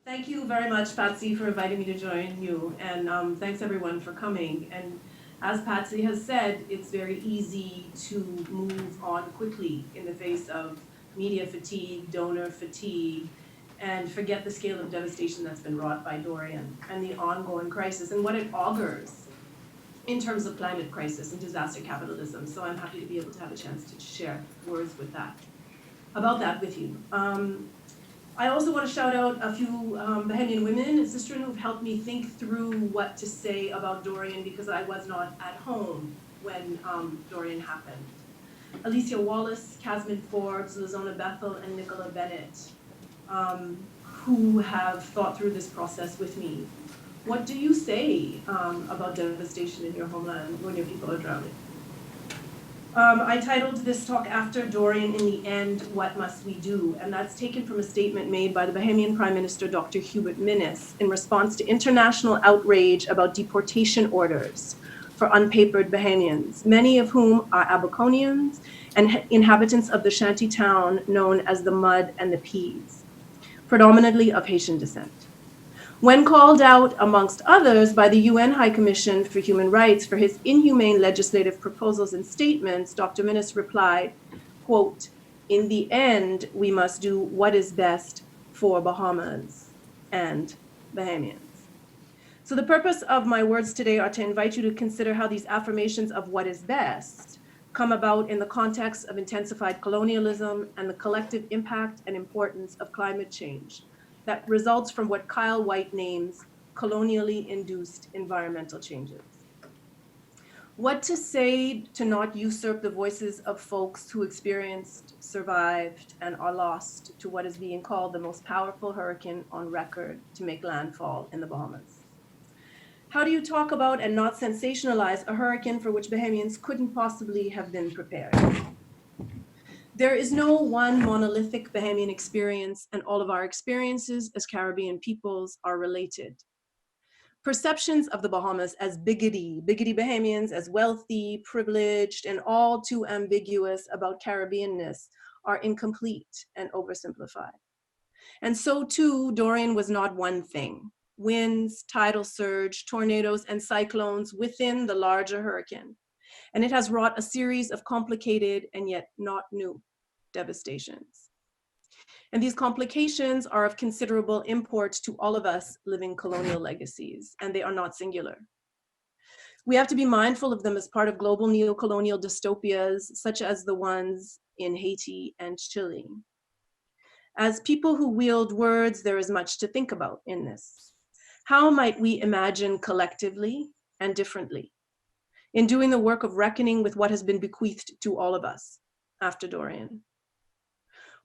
Thank you very much, Patsy, for inviting me to join you, and thanks everyone for coming. And as Patsy has said, it's very easy to move on quickly in the face of media fatigue, donor fatigue, and forget the scale of devastation that's been wrought by Dorian and the ongoing crisis and what it augurs in terms of climate crisis and disaster capitalism. So I'm happy to be able to have a chance to share words with that, about that with you. I also want to shout out a few Bahamian women and sisters who've helped me think through what to say about Dorian because I was not at home when Dorian happened. Alicia Wallace, Casmine Forbes, Lazona Bethel, and Nicola Bennett, who have thought through this process with me. What do you say about devastation in your homeland when your people are drowning? I titled this talk after Dorian, in the end, what must we do? And that's taken from a statement made by the Bahamian Prime Minister, Dr. Hubert Minnis, in response to international outrage about deportation orders for unpapered Bahamians, many of whom are Abaconians and inhabitants of the shanty town known as the Mud and the Peas, predominantly of Haitian descent. When called out, amongst others, by the UN High Commission for Human Rights for his inhumane legislative proposals and statements, Dr. Minnis replied, quote, "In the end, we must do what is best for Bahamas and Bahamians." So the purpose of my words today are to invite you to consider how these affirmations of what is best come about in the context of intensified colonialism and the collective impact and importance of climate change that results from what Kyle White names colonially induced environmental changes. What to say to not usurp the voices of folks who experienced, survived, and are lost to what is being called the most powerful hurricane on record to make landfall in the Bahamas? How do you talk about and not sensationalize a hurricane for which Bahamians couldn't possibly have been prepared? There is no one monolithic Bahamian experience, and all of our experiences as Caribbean peoples are related. Perceptions of the Bahamas as biggity Bahamians as wealthy, privileged, and all too ambiguous about Caribbeanness are incomplete and oversimplified. And so too, Dorian was not one thing. Winds, tidal surge, tornadoes, and cyclones within the larger hurricane. And it has wrought a series of complicated and yet not new devastations. And these complications are of considerable import to all of us living colonial legacies, and they are not singular. We have to be mindful of them as part of global neocolonial dystopias, such as the ones in Haiti and Chile. As people who wield words, there is much to think about in this. How might we imagine collectively and differently in doing the work of reckoning with what has been bequeathed to all of us after Dorian?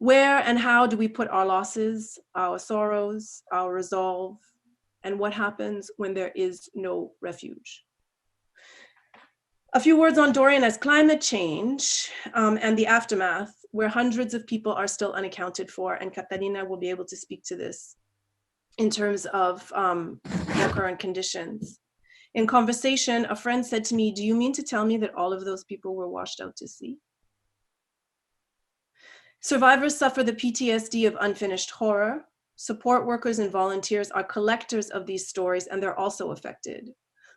Where and how do we put our losses, our sorrows, our resolve, and what happens when there is no refuge? A few words on Dorian as climate change and the aftermath, where hundreds of people are still unaccounted for, and Catalina will be able to speak to this in terms of their current conditions. In conversation, a friend said to me, "Do you mean to tell me that all of those people were washed out to sea?" Survivors suffer the PTSD of unfinished horror. Support workers and volunteers are collectors of these stories, and they're also affected,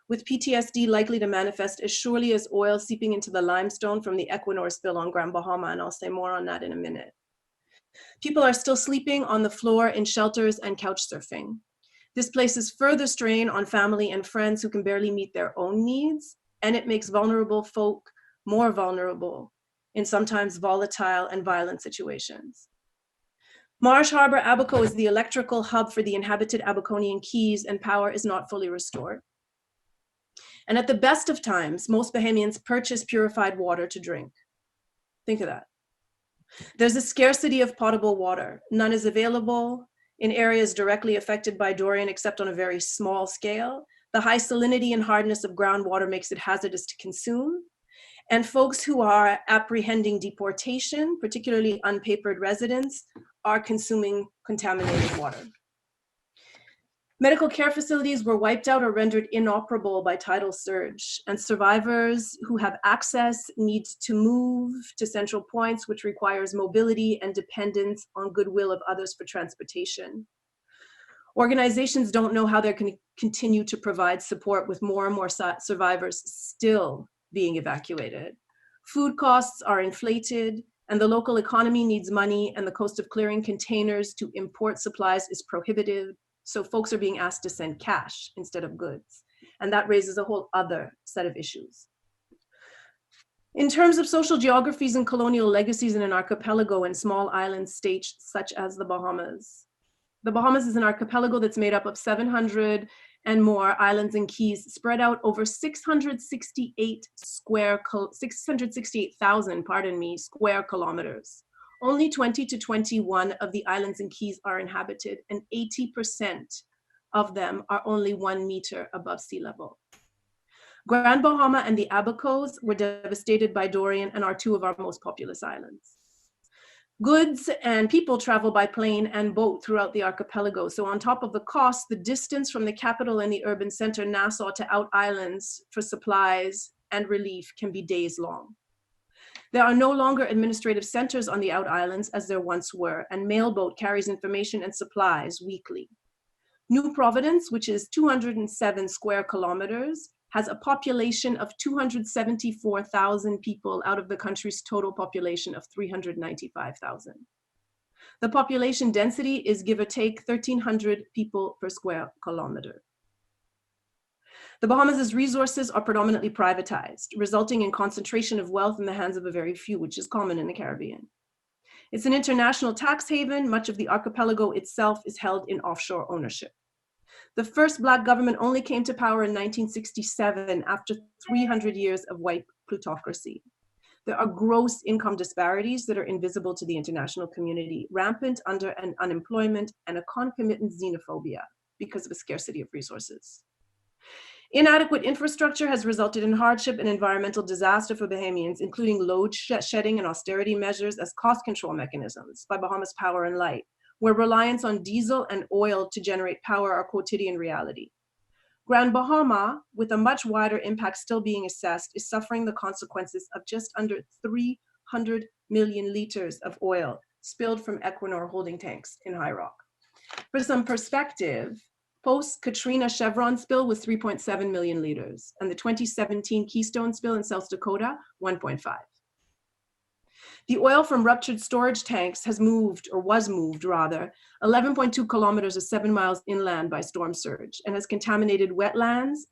with PTSD likely to manifest as surely as oil seeping into the limestone from the Equinor spill on Grand Bahama, and I'll say more on that in a minute. People are still sleeping on the floor in shelters and couch surfing. This places further strain on family and friends who can barely meet their own needs, and it makes vulnerable folk more vulnerable in sometimes volatile and violent situations. Marsh Harbor, Abaco is the electrical hub for the inhabited Abaconian Keys, and power is not fully restored. And at the best of times, most Bahamians purchase purified water to drink. Think of that. There's a scarcity of potable water. None is available in areas directly affected by Dorian, except on a very small scale. The high salinity and hardness of groundwater makes it hazardous to consume. And folks who are apprehending deportation, particularly unpapered residents, are consuming contaminated water. Medical care facilities were wiped out or rendered inoperable by tidal surge, and survivors who have access need to move to central points, which requires mobility and dependence on goodwill of others for transportation. Organizations don't know how they're going to continue to provide support with more and more survivors still being evacuated. Food costs are inflated, and the local economy needs money, and the cost of clearing containers to import supplies is prohibitive, so folks are being asked to send cash instead of goods. And that raises a whole other set of issues. In terms of social geographies and colonial legacies in an archipelago and small island states such as the Bahamas is an archipelago that's made up of 700 and more islands and keys spread out over 668,000 square kilometers. Only 20 to 21 of the islands and keys are inhabited, and 80% of them are only 1 meter above sea level. Grand Bahama and the Abacos were devastated by Dorian and are 2 of our most populous islands. Goods and people travel by plane and boat throughout the archipelago. So on top of the cost, the distance from the capital and the urban center, Nassau, to out islands for supplies and relief can be days long. There are no longer administrative centers on the out islands as there once were, and mailboat carries information and supplies weekly. New Providence, which is 207 square kilometers, has a population of 274,000 people out of the country's total population of 395,000. The population density is, give or take, 1,300 people per square kilometer. The Bahamas' resources are predominantly privatized, resulting in concentration of wealth in the hands of a very few, which is common in the Caribbean. It's an international tax haven. Much of the archipelago itself is held in offshore ownership. The first Black government only came to power in 1967 after 300 years of white plutocracy. There are gross income disparities that are invisible to the international community, rampant unemployment, and a concomitant xenophobia because of a scarcity of resources. Inadequate infrastructure has resulted in hardship and environmental disaster for Bahamians, including load shedding and austerity measures as cost control mechanisms by Bahamas Power and Light, where reliance on diesel and oil to generate power are quotidian reality. Grand Bahama, with a much wider impact still being assessed, is suffering the consequences of just under 300 million liters of oil spilled from Equinor holding tanks in High Rock. For some perspective, post-Katrina Chevron spill was 3.7 million liters, and the 2017 Keystone spill in South Dakota, 1.5. The oil from ruptured storage tanks was moved 11.2 kilometers or 7 miles inland by storm surge and has contaminated wetlands,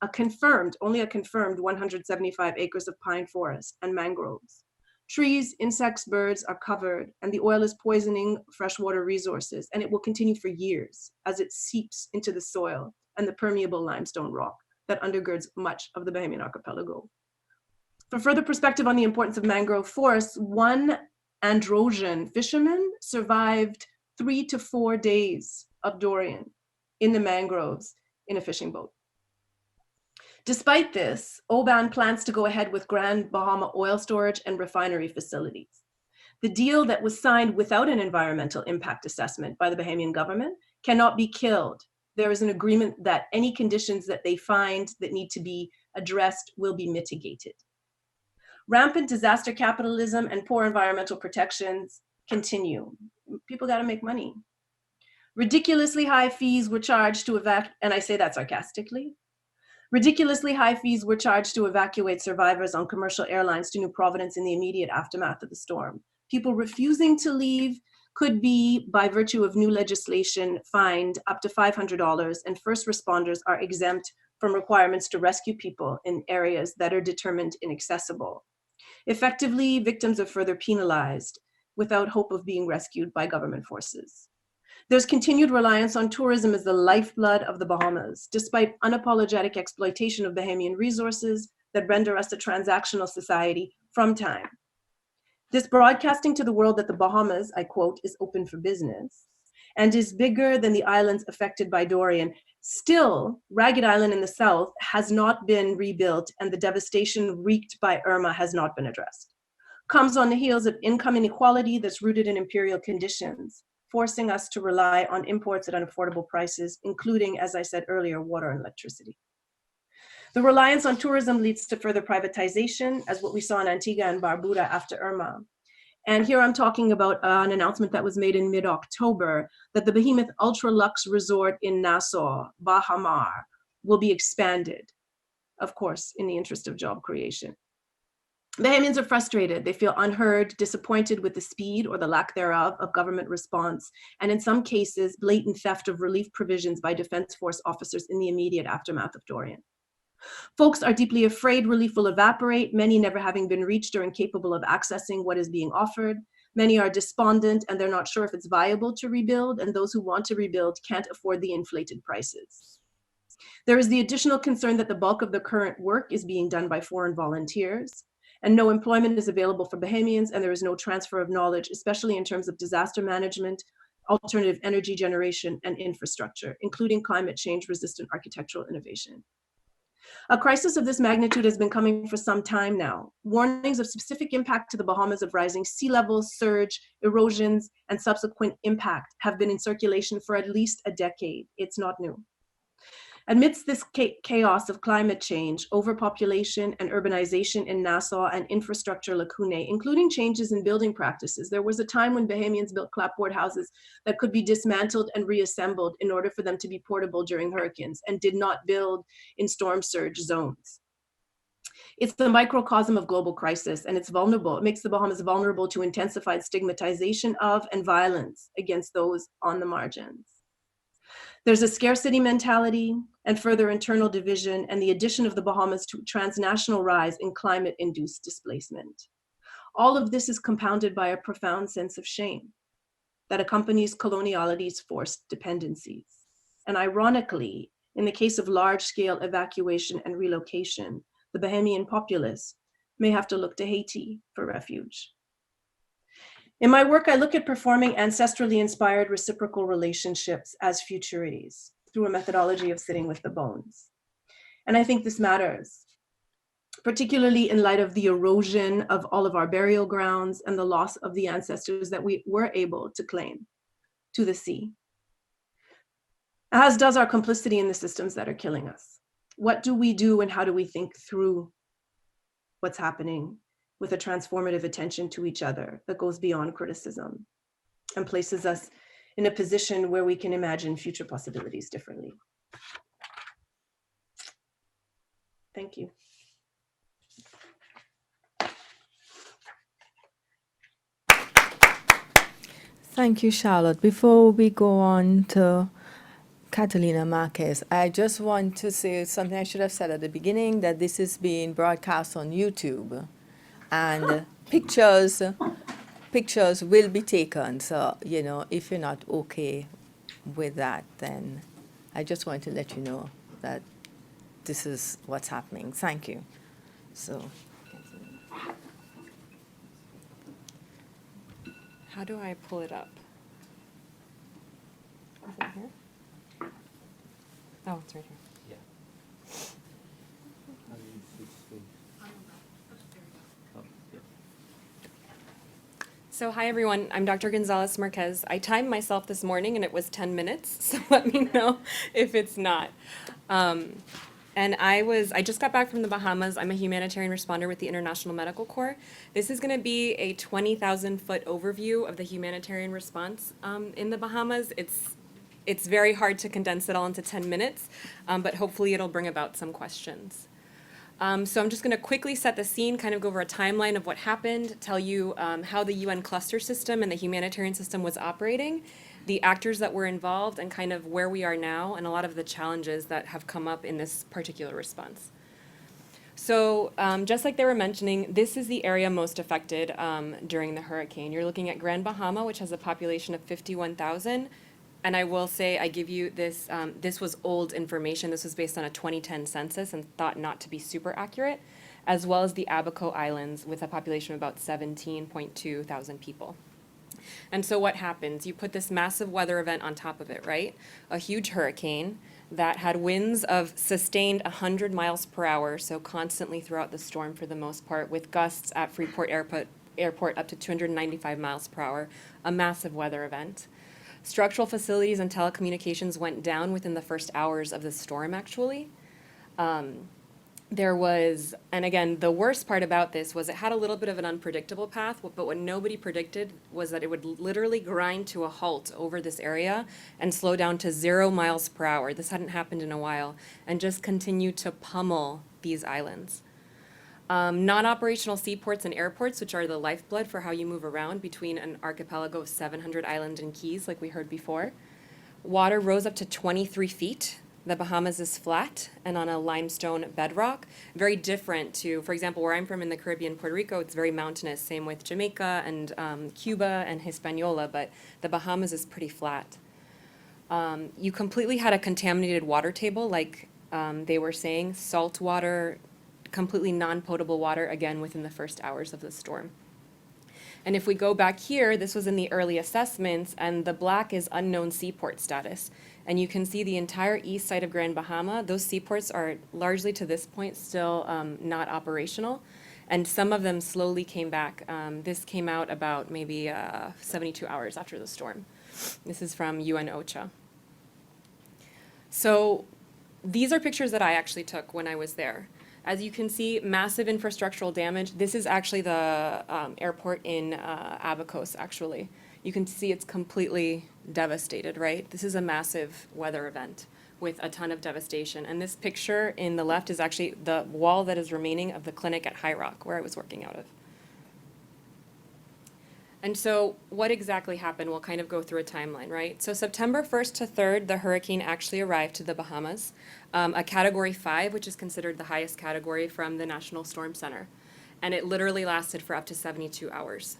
only a confirmed 175 acres of pine forest and mangroves. Trees, insects, birds are covered, and the oil is poisoning freshwater resources, and it will continue for years as it seeps into the soil and the permeable limestone rock that undergirds much of the Bahamian archipelago. For further perspective on the importance of mangrove forests, one Androsian fisherman survived 3 to 4 days of Dorian in the mangroves in a fishing boat. Despite this, OBAN plans to go ahead with Grand Bahama oil storage and refinery facilities. The deal that was signed without an environmental impact assessment by the Bahamian government cannot be killed. There is an agreement that any conditions that they find that need to be addressed will be mitigated. Rampant disaster capitalism and poor environmental protections continue. People got to make money. Ridiculously high fees were charged to and I say that sarcastically. Ridiculously high fees were charged to evacuate survivors on commercial airlines to New Providence in the immediate aftermath of the storm. People refusing to leave could be, by virtue of new legislation, fined up to $500, and first responders are exempt from requirements to rescue people in areas that are determined inaccessible. Effectively, victims are further penalized without hope of being rescued by government forces. There's continued reliance on tourism as the lifeblood of the Bahamas, despite unapologetic exploitation of Bahamian resources that render us a transactional society from time. This broadcasting to the world that the Bahamas, I quote, is open for business and is bigger than the islands affected by Dorian. Still, Ragged Island in the south has not been rebuilt, and the devastation wreaked by Irma has not been addressed. Comes on the heels of income inequality that's rooted in imperial conditions, forcing us to rely on imports at unaffordable prices, including, as I said earlier, water and electricity. The reliance on tourism leads to further privatization, as what we saw in Antigua and Barbuda after Irma. And here I'm talking about an announcement that was made in mid-October that the behemoth ultra luxe resort in Nassau, Bahamas, will be expanded, of course, in the interest of job creation. Bahamians are frustrated. They feel unheard, disappointed with the speed or the lack thereof of government response, and in some cases, blatant theft of relief provisions by Defense Force officers in the immediate aftermath of Dorian. Folks are deeply afraid relief will evaporate, many never having been reached or incapable of accessing what is being offered. Many are despondent and they're not sure if it's viable to rebuild, and those who want to rebuild can't afford the inflated prices. There is the additional concern that the bulk of the current work is being done by foreign volunteers, and no employment is available for Bahamians, and there is no transfer of knowledge, especially in terms of disaster management, alternative energy generation, and infrastructure, including climate change-resistant architectural innovation. A crisis of this magnitude has been coming for some time now. Warnings of specific impact to the Bahamas of rising sea levels, surge, erosions, and subsequent impact have been in circulation for at least a decade. It's not new. Amidst this chaos of climate change, overpopulation and urbanization in Nassau and infrastructure lacunae, including changes in building practices, there was a time when Bahamians built clapboard houses that could be dismantled and reassembled in order for them to be portable during hurricanes, and did not build in storm surge zones. It's the microcosm of global crisis, and it's vulnerable. It makes the Bahamas vulnerable to intensified stigmatization of and violence against those on the margins. There's a scarcity mentality and further internal division, and the addition of the Bahamas to transnational rise in climate-induced displacement. All of this is compounded by a profound sense of shame that accompanies coloniality's forced dependencies. And ironically, in the case of large-scale evacuation and relocation, the Bahamian populace may have to look to Haiti for refuge. In my work, I look at performing ancestrally inspired reciprocal relationships as futurities through a methodology of sitting with the bones. And I think this matters, particularly in light of the erosion of all of our burial grounds and the loss of the ancestors that we were able to claim to the sea, as does our complicity in the systems that are killing us. What do we do and how do we think through what's happening with a transformative attention to each other that goes beyond criticism and places us in a position where we can imagine future possibilities differently? Thank you. Thank you, Charlotte. Before we go on to Catalina Marqués, I just want to say something I should have said at the beginning, that this is being broadcast on YouTube, and pictures will be taken. So, you know, if you're not okay with that, then I just want to let you know that this is what's happening. Thank you. So, how do I pull it up? Is it here? Oh, it's right here. So hi everyone, I'm Dr. González Marqués. I timed myself this morning and it was 10 minutes, so let me know if it's not. And I just got back from the Bahamas. I'm a humanitarian responder with the International Medical Corps. This is gonna be a 20,000 foot overview of the humanitarian response in the Bahamas. It's very hard to condense it all into 10 minutes, but hopefully it'll bring about some questions. So I'm just going to quickly set the scene, kind of go over a timeline of what happened, tell you how the UN cluster system and the humanitarian system was operating, the actors that were involved, and kind of where we are now, and a lot of the challenges that have come up in this particular response. So just like they were mentioning, this is the area most affected during the hurricane. You're looking at Grand Bahama, which has a population of 51,000. And I will say, I give you this, this was old information. This was based on a 2010 census and thought not to be super accurate, as well as the Abaco Islands with a population of about 17.2 thousand people. And so what happens? You put this massive weather event on top of it, right? A huge hurricane that had winds of sustained 100 miles per hour, so constantly throughout the storm for the most part, with gusts at Freeport Airport up to 295 miles per hour, a massive weather event. Structural facilities and telecommunications went down within the first hours of the storm, actually. The there was, and again, the worst part about this was it had a little bit of an unpredictable path, but what nobody predicted was that it would literally grind to a halt over this area and slow down to 0 miles per hour. This hadn't happened in a while, and just continue to pummel these islands. Non-operational seaports and airports, which are the lifeblood for how you move around between an archipelago of 700 islands and keys, like we heard before. Water rose up to 23 feet. The Bahamas is flat and on a limestone bedrock, very different to, for example, where I'm from in the Caribbean, Puerto Rico, it's very mountainous, same with Jamaica and Cuba and Hispaniola, but the Bahamas is pretty flat. You completely had a contaminated water table, like they were saying, salt water, completely non-potable water, again, within the first hours of the storm. And if we go back here, this was in the early assessments, and the black is unknown seaport status. And you can see the entire east side of Grand Bahama. Those seaports are largely to this point still not operational. And some of them slowly came back. This came out about maybe 72 hours after the storm. This is from UN OCHA. So these are pictures that I actually took when I was there. As you can see, massive infrastructural damage. This is actually the airport in Abacos, actually. You can see it's completely devastated, right? This is a massive weather event with a ton of devastation. And this picture in the left is actually the wall that is remaining of the clinic at High Rock, where I was working out of. And so what exactly happened? We'll kind of go through a timeline, right? So September 1st to 3rd, the hurricane actually arrived to the Bahamas, a Category 5, which is considered the highest category from the National Storm Center. And it literally lasted for up to 72 hours.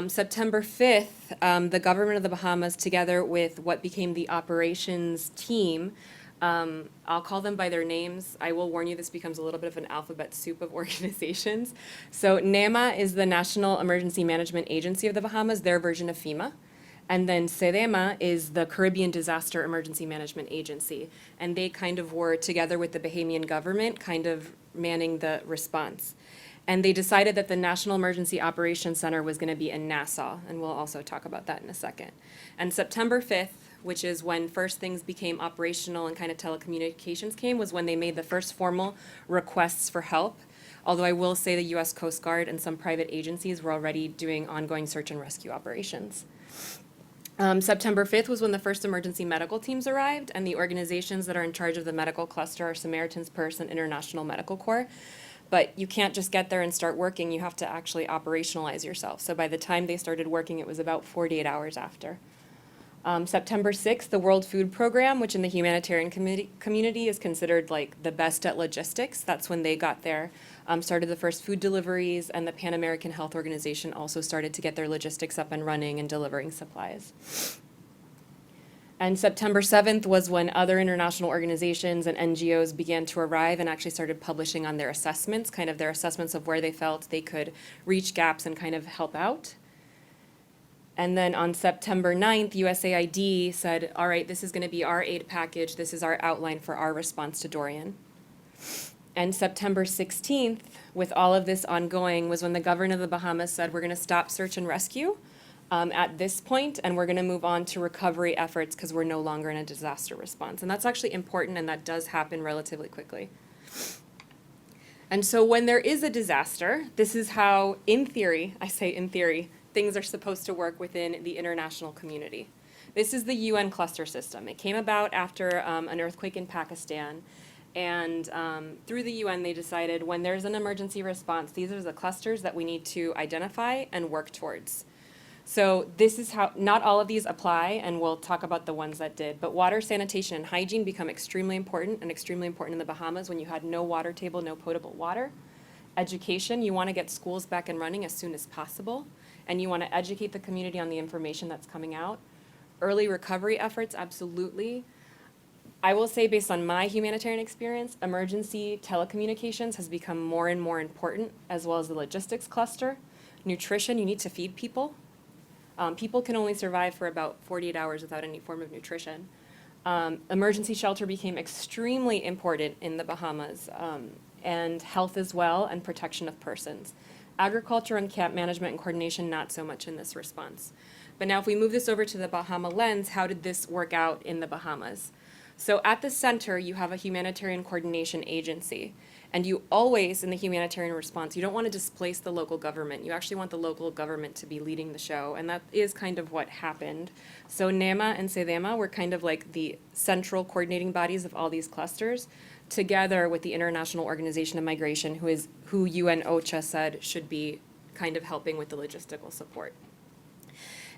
September 5th, the government of the Bahamas, together with what became the operations team, I'll call them by their names. I will warn you, this becomes a little bit of an alphabet soup of organizations. So NEMA is the National Emergency Management Agency of the Bahamas, their version of FEMA. And then SEDEMA is the Caribbean Disaster Emergency Management Agency. And they kind of were, together with the Bahamian government, kind of manning the response. And they decided that the National Emergency Operations Center was going to be in Nassau, and we'll also talk about that in a second. And September 5th, which is when first things became operational and kind of telecommunications came, was when they made the first formal requests for help. Although I will say the U.S. Coast Guard and some private agencies were already doing ongoing search and rescue operations. September 5th was when the first emergency medical teams arrived, and the organizations that are in charge of the medical cluster are Samaritan's Purse and International Medical Corps. But you can't just get there and start working, you have to actually operationalize yourself. So by the time they started working, it was about 48 hours after. September 6th, the World Food Program, which in the humanitarian community is considered like the best at logistics, that's when they got there, started the first food deliveries, and the Pan American Health Organization also started to get their logistics up and running and delivering supplies. And September 7th was when other international organizations and NGOs began to arrive and actually started publishing on their assessments, kind of their assessments of where they felt they could reach gaps and kind of help out. And then on September 9th, USAID said, all right, this is going to be our aid package. This is our outline for our response to Dorian. And September 16th, with all of this ongoing, was when the governor of the Bahamas said, we're going to stop search and rescue at this point, and we're going to move on to recovery efforts because we're no longer in a disaster response. And that's actually important, and that does happen relatively quickly. And so when there is a disaster, this is how, in theory, I say in theory, things are supposed to work within the international community. This is the UN cluster system. It came about after an earthquake in Pakistan. And through the UN, they decided when there's an emergency response, these are the clusters that we need to identify and work towards. So this is how, not all of these apply, and we'll talk about the ones that did, but water, sanitation, and hygiene become extremely important, and extremely important in the Bahamas when you had no water table, no potable water. Education, you want to get schools back and running as soon as possible, and you want to educate the community on the information that's coming out. Early recovery efforts, absolutely. I will say, based on my humanitarian experience, emergency telecommunications has become more and more important, as well as the logistics cluster. Nutrition, you need to feed people. People can only survive for about 48 hours without any form of nutrition. Emergency shelter became extremely important in the Bahamas, and health as well, and protection of persons. Agriculture and camp management and coordination, not so much in this response. But now if we move this over to the Bahama lens, how did this work out in the Bahamas? So at the center, you have a humanitarian coordination agency. And you always, in the humanitarian response, you don't want to displace the local government. You actually want the local government to be leading the show, and that is kind of what happened. So NEMA and SEDEMA were kind of like the central coordinating bodies of all these clusters, together with the International Organization of Migration, who UN OCHA said should be kind of helping with the logistical support.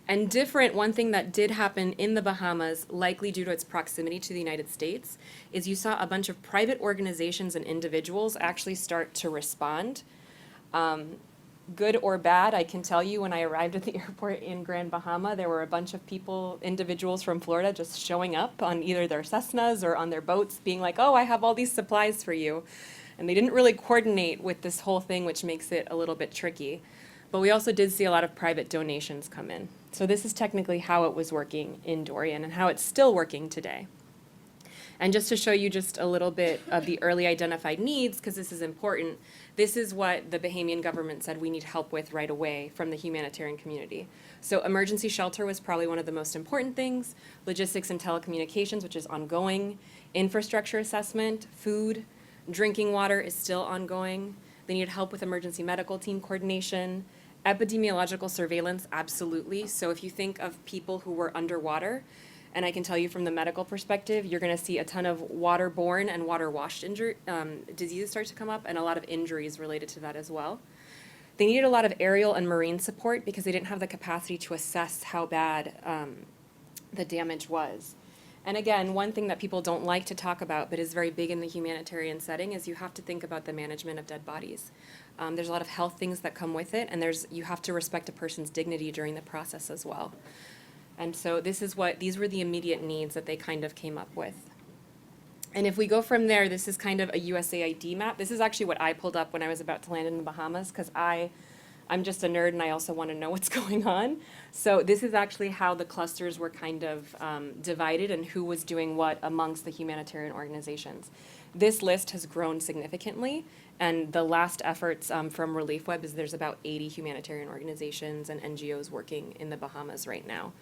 And different, one thing that did happen in the Bahamas, likely due to its proximity to the United States, is you saw a bunch of private organizations and individuals actually start to respond. Good or bad, I can tell you when I arrived at the airport in Grand Bahama, there were a bunch of people, individuals from Florida, just showing up on either their Cessnas or on their boats, being like, oh, I have all these supplies for you. And they didn't really coordinate with this whole thing, which makes it a little bit tricky. But we also did see a lot of private donations come in. So this is technically how it was working in Dorian and how it's still working today. And just to show you just a little bit of the early identified needs, because this is important, this is what the Bahamian government said we need help with right away from the humanitarian community. So emergency shelter was probably one of the most important things, logistics and telecommunications, which is ongoing, infrastructure assessment, food, drinking water is still ongoing. They needed help with emergency medical team coordination, epidemiological surveillance, absolutely. So if you think of people who were underwater, and I can tell you from the medical perspective, you're going to see a ton of waterborne and water-washed diseases start to come up, and a lot of injuries related to that as well. They needed a lot of aerial and marine support because they didn't have the capacity to assess how bad the damage was. And again, one thing that people don't like to talk about, but is very big in the humanitarian setting, is you have to think about the management of dead bodies. There's a lot of health things that come with it, and you have to respect a person's dignity during the process as well. And so these were the immediate needs that they kind of came up with. And if we go from there, this is kind of a USAID map. This is actually what I pulled up when I was about to land in the Bahamas, because I'm just a nerd and I also want to know what's going on. So this is actually how the clusters were kind of divided and who was doing what amongst the humanitarian organizations. This list has grown significantly, and the last efforts from Relief Web is there's about 80 humanitarian organizations and NGOs working in the Bahamas right now.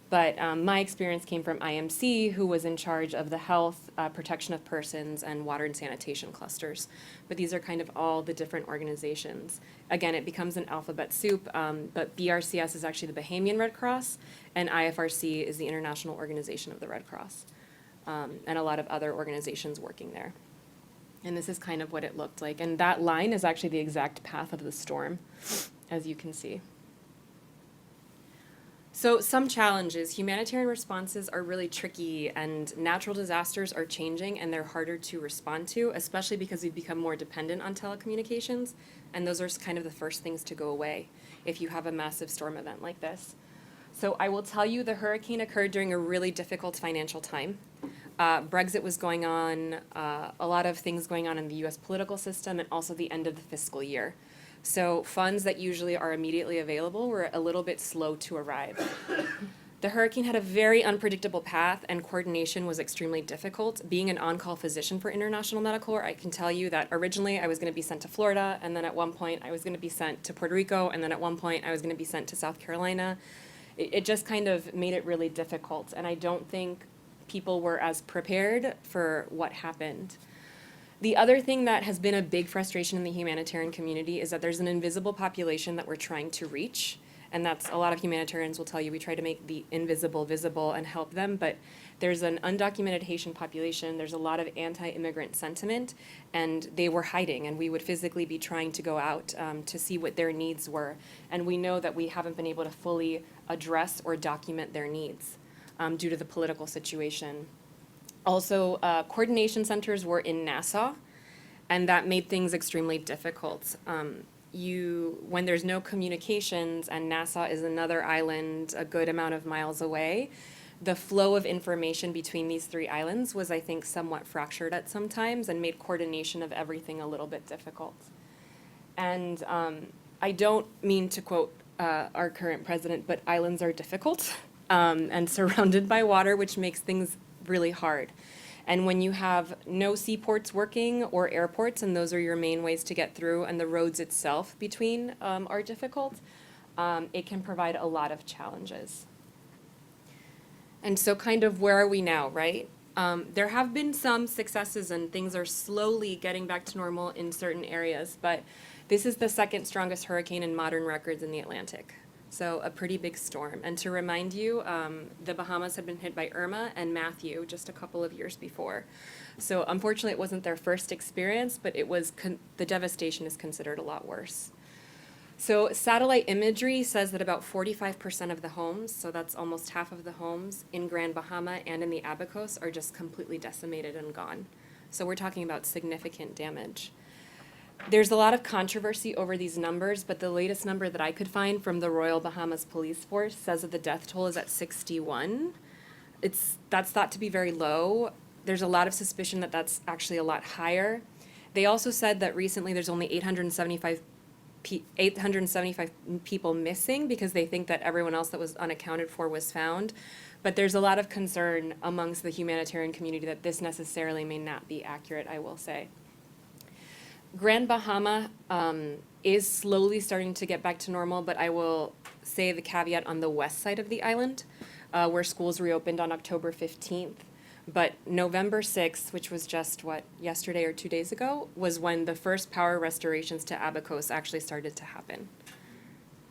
But my experience came from IMC, who was in charge of the health, protection of persons, and water and sanitation clusters. But these are kind of all the different organizations. Again, it becomes an alphabet soup, but BRCS is actually the Bahamian Red Cross, and IFRC is the International Organization of the Red Cross, and a lot of other organizations working there. And this is kind of what it looked like. And that line is actually the exact path of the storm, as you can see. So some challenges. Humanitarian responses are really tricky, and natural disasters are changing and they're harder to respond to, especially because we've become more dependent on telecommunications, and those are kind of the first things to go away if you have a massive storm event like this. So I will tell you the hurricane occurred during a really difficult financial time. Brexit was going on, a lot of things going on in the US political system, and also the end of the fiscal year. So funds that usually are immediately available were a little bit slow to arrive. The hurricane had a very unpredictable path, and coordination was extremely difficult. Being an on-call physician for International Medical Corps, I can tell you that originally I was going to be sent to Florida, and then at one point I was going to be sent to Puerto Rico, and then at one point I was going to be sent to South Carolina. It just kind of made it really difficult, and I don't think people were as prepared for what happened. The other thing that has been a big frustration in the humanitarian community is that there's an invisible population that we're trying to reach. And that's, a lot of humanitarians will tell you, we try to make the invisible visible and help them, but there's an undocumented Haitian population, there's a lot of anti-immigrant sentiment, and they were hiding, and we would physically be trying to go out to see what their needs were. And we know that we haven't been able to fully address or document their needs due to the political situation. Also, coordination centers were in Nassau, and that made things extremely difficult. When there's no communications, and Nassau is another island a good amount of miles away, the flow of information between these three islands was, I think, somewhat fractured at some times and made coordination of everything a little bit difficult. And I don't mean to quote our current president, but islands are difficult and surrounded by water, which makes things really hard. And when you have no seaports working or airports, and those are your main ways to get through, and the roads itself between are difficult, it can provide a lot of challenges. And so kind of where are we now, right? There have been some successes and things are slowly getting back to normal in certain areas, but this is the second strongest hurricane in modern records in the Atlantic. So a pretty big storm. And to remind you, the Bahamas had been hit by Irma and Matthew just a couple of years before. So unfortunately, it wasn't their first experience, but it was the devastation is considered a lot worse. So satellite imagery says that about 45% of the homes, so that's almost half of the homes in Grand Bahama and in the Abacos, are just completely decimated and gone. So we're talking about significant damage. There's a lot of controversy over these numbers, but the latest number that I could find from the Royal Bahamas Police Force says that the death toll is at 61. That's thought to be very low. There's a lot of suspicion that that's actually a lot higher. They also said that recently there's only 875 people missing because they think that everyone else that was unaccounted for was found. But there's a lot of concern amongst the humanitarian community that this necessarily may not be accurate, I will say. Grand Bahama is slowly starting to get back to normal, but I will say the caveat on the west side of the island, where schools reopened on October 15th. But November 6th, which was just, yesterday or 2 days ago, was when the first power restorations to Abacos actually started to happen.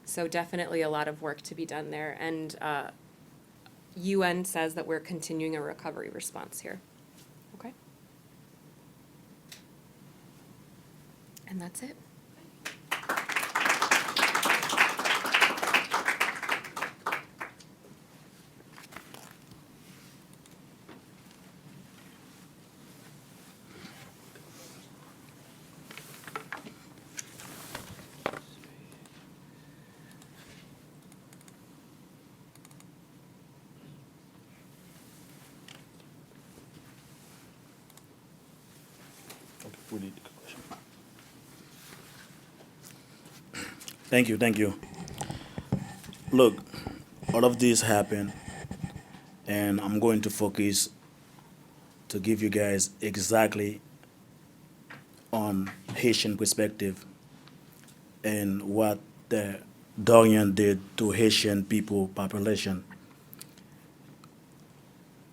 So definitely a lot of work to be done there. And UN says that we're continuing a recovery response here. Okay? And that's it. Thank you. Look, all of this happened, and I'm going to focus to give you guys exactly on Haitian perspective and what the Dorian did to Haitian people population.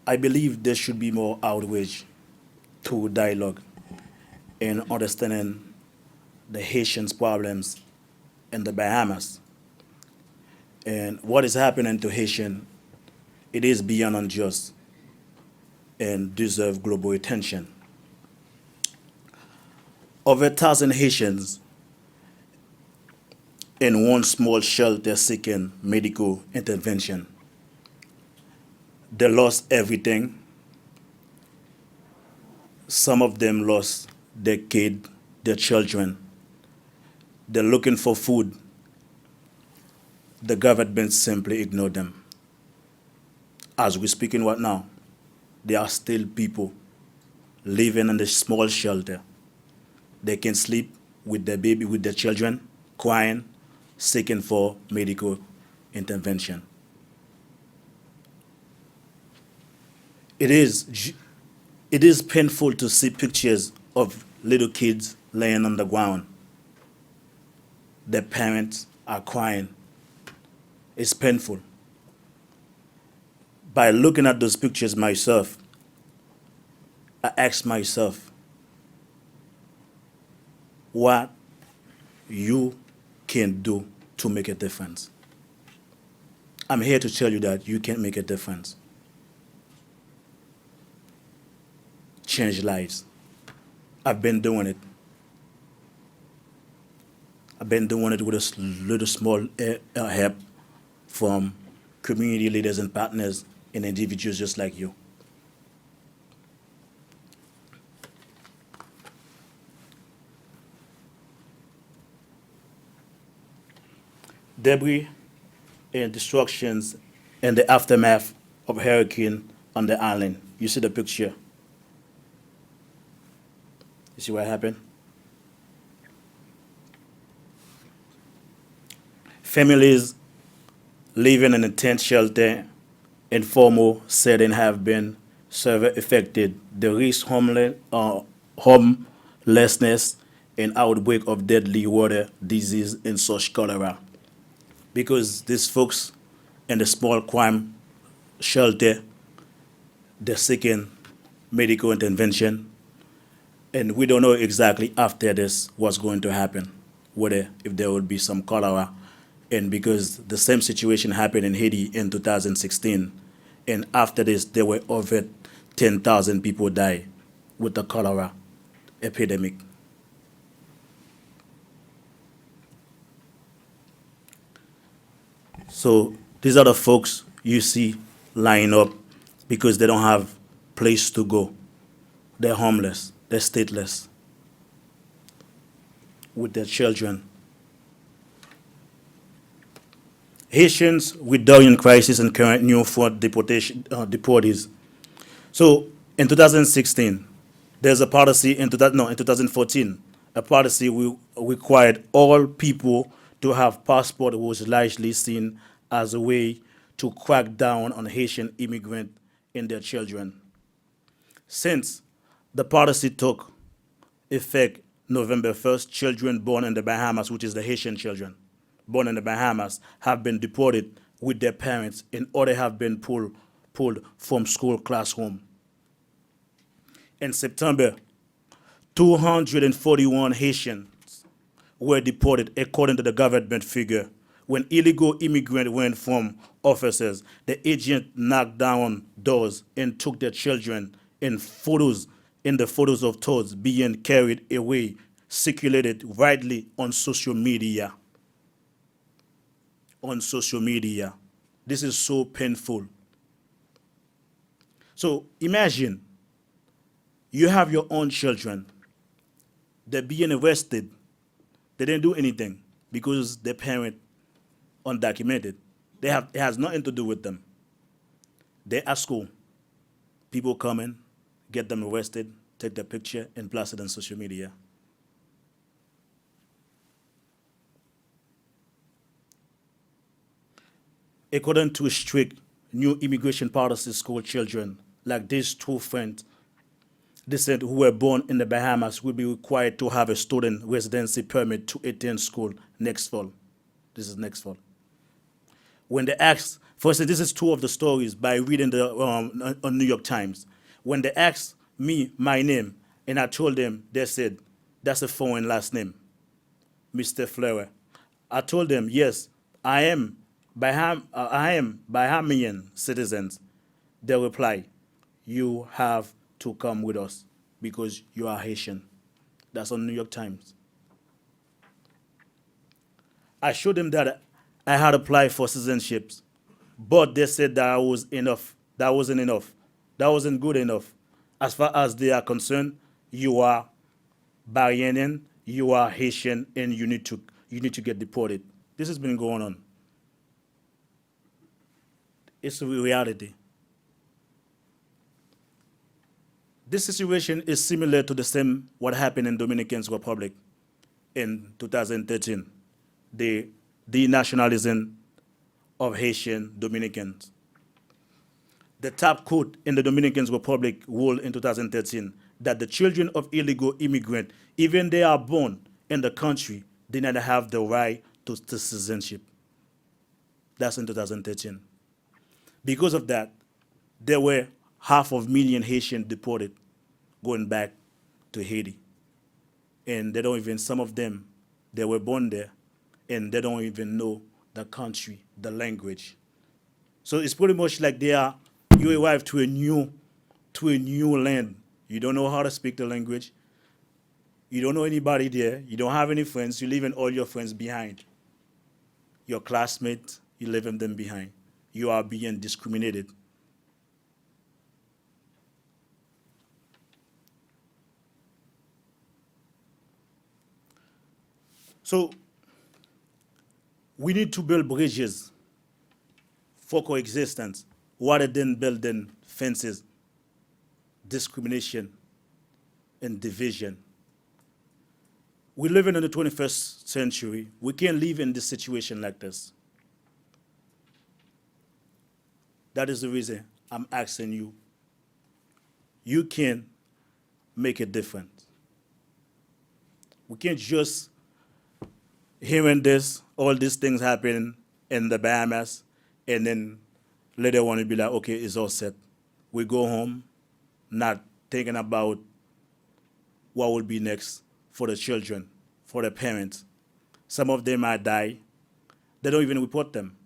I believe there should be more outrage through dialogue and understanding the Haitians' problems in the Bahamas. And what is happening to Haitian, it is beyond unjust and deserve global attention. Over 1,000 Haitians in one small shelter seeking medical intervention. They lost everything. Some of them lost their kid, their children. They're looking for food. The government simply ignored them. As we're speaking right now, there are still people living in the small shelter. They can sleep with their baby, with their children, crying, seeking for medical intervention. It is painful to see pictures of little kids laying on the ground. Their parents are crying. It's painful. By looking at those pictures myself, I asked myself, what you can do to make a difference. I'm here to tell you that you can make a difference. Change lives. I've been doing it. I've been doing it with a little small help from community leaders and partners and individuals just like you. Debris and destructions in the aftermath of hurricane on the island. You see the picture. You see what happened? Families living in a tent shelter in formal setting have been severe affected. The risk homelessness and outbreak of deadly water disease and such cholera. Because these folks in the small crime shelter, they're seeking medical intervention, and we don't know exactly after this what's going to happen, whether if there will be some cholera, and because the same situation happened in Haiti in 2016, and after this there were over 10,000 people die with the cholera epidemic. So these are the folks you see lying up because they don't have place to go. They're homeless, they're stateless with their children. Haitians with Dorian crisis and current new fraud deportees. So in 2016, there's a policy in 2014, a policy required all people to have passport was largely seen as a way to crack down on Haitian immigrants and their children. Since the policy took effect November 1st, children born in the Bahamas, which is the Haitian children, born in the Bahamas, have been deported with their parents and or they have been pulled from school classroom. In September, 241 Haitians were deported according to the government figure. When illegal immigrants went from officers, the agent knocked down doors and took their children in the photos of toads being carried away, circulated widely on social media. On social media. This is so painful. So imagine you have your own children. They're being arrested. They didn't do anything because their parent undocumented. It has nothing to do with them. They're at school. People come in, get them arrested, take their picture, and blast it on social media. According to strict new immigration policies, school children, like these two friends, who were born in the Bahamas, will be required to have a student residency permit to attend school next fall. This is next fall. When they asked, for instance, this is two of the stories by reading the on New York Times. When they asked me my name, and I told them, they said, that's a foreign last name, Mr. Fleury. I told them, yes, I am Bahamian citizens. They replied, you have to come with us because you are Haitian. That's on New York Times. I showed them that I had applied for citizenships, but they said that I was enough. That wasn't enough. That wasn't good enough. As far as they are concerned, you are Bahamian, you are Haitian, and you need to get deported. This has been going on. It's a reality. This situation is similar to the same what happened in Dominican Republic in 2013, the nationalism of Haitian Dominicans. The top court in the Dominican Republic ruled in 2013 that the children of illegal immigrants, even they are born in the country, did not have the right to citizenship. That's in 2013. Because of that, there were 500,000 Haitians deported going back to Haiti. And they don't even, some of them, they were born there, and they don't even know the country, the language. So it's pretty much like you arrive to a new land. You don't know how to speak the language. You don't know anybody there. You don't have any friends. You're leaving all your friends behind. Your classmates, you're leaving them behind. You are being discriminated. So we need to build bridges for coexistence rather than building fences, discrimination, and division. We live in the 21st century. We can't live in this situation like this. That is the reason I'm asking you. You can make a difference. We can't just hearing this, all these things happen in the Bahamas, and then later on it'll be like, okay, it's all set. We go home, not thinking about what will be next for the children, for the parents. Some of them might die. They don't even report them.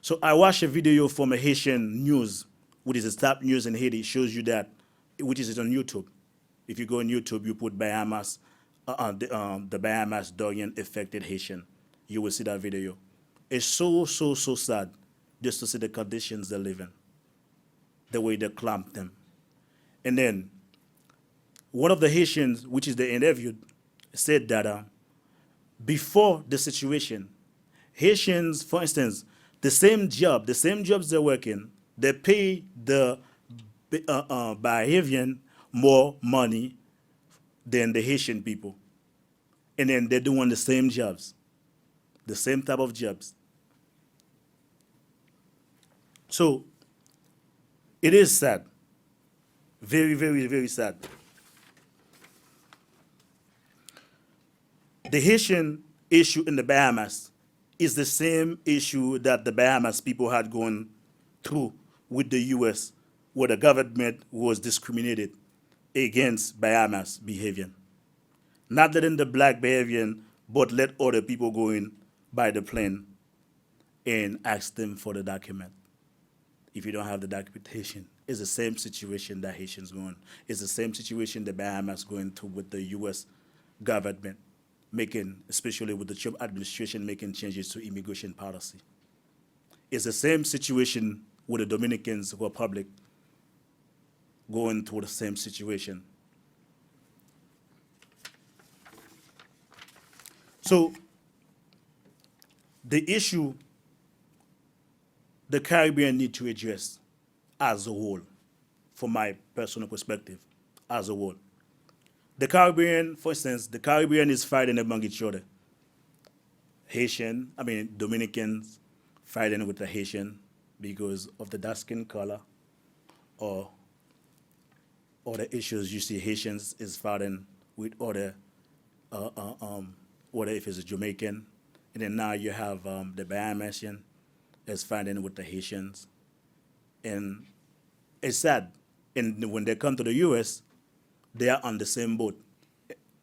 So I watched a video from a Haitian news, which is a top news in Haiti. It shows you that, which is on YouTube. If you go on YouTube, you put Bahamas, the Bahamas Dorian affected Haitian. You will see that video. It's so sad just to see the conditions they live in, the way they clamp them. And then one of the Haitians, which is the interviewed, said that before the situation, Haitians, for instance, the same jobs they're working, they pay the Bahamian more money than the Haitian people. And then they're doing the same jobs, the same type of jobs. So it is sad, very, very, very sad. The Haitian issue in the Bahamas is the same issue that the Bahamas people had gone through with the U.S., where the government was discriminated against Bahamas Bahamian. Not letting the black Bahamian, but let other people go in by the plane and ask them for the document. If you don't have the documentation, it's the same situation that Haitians going. It's the same situation the Bahamas going through with the U.S. government, making, especially with the Trump administration, making changes to immigration policy. It's the same situation with the Dominicans Republic going through the same situation. So the issue the Caribbean need to address as a whole, from my personal perspective, as a whole. The Caribbean, for instance, the Caribbean is fighting among each other. Dominicans fighting with the Haitian because of the dark skin color or other issues. You see Haitians is fighting with other, whether if it's a Jamaican, and then now you have the Bahamian is fighting with the Haitians. And it's sad. And when they come to the U.S., they are on the same boat.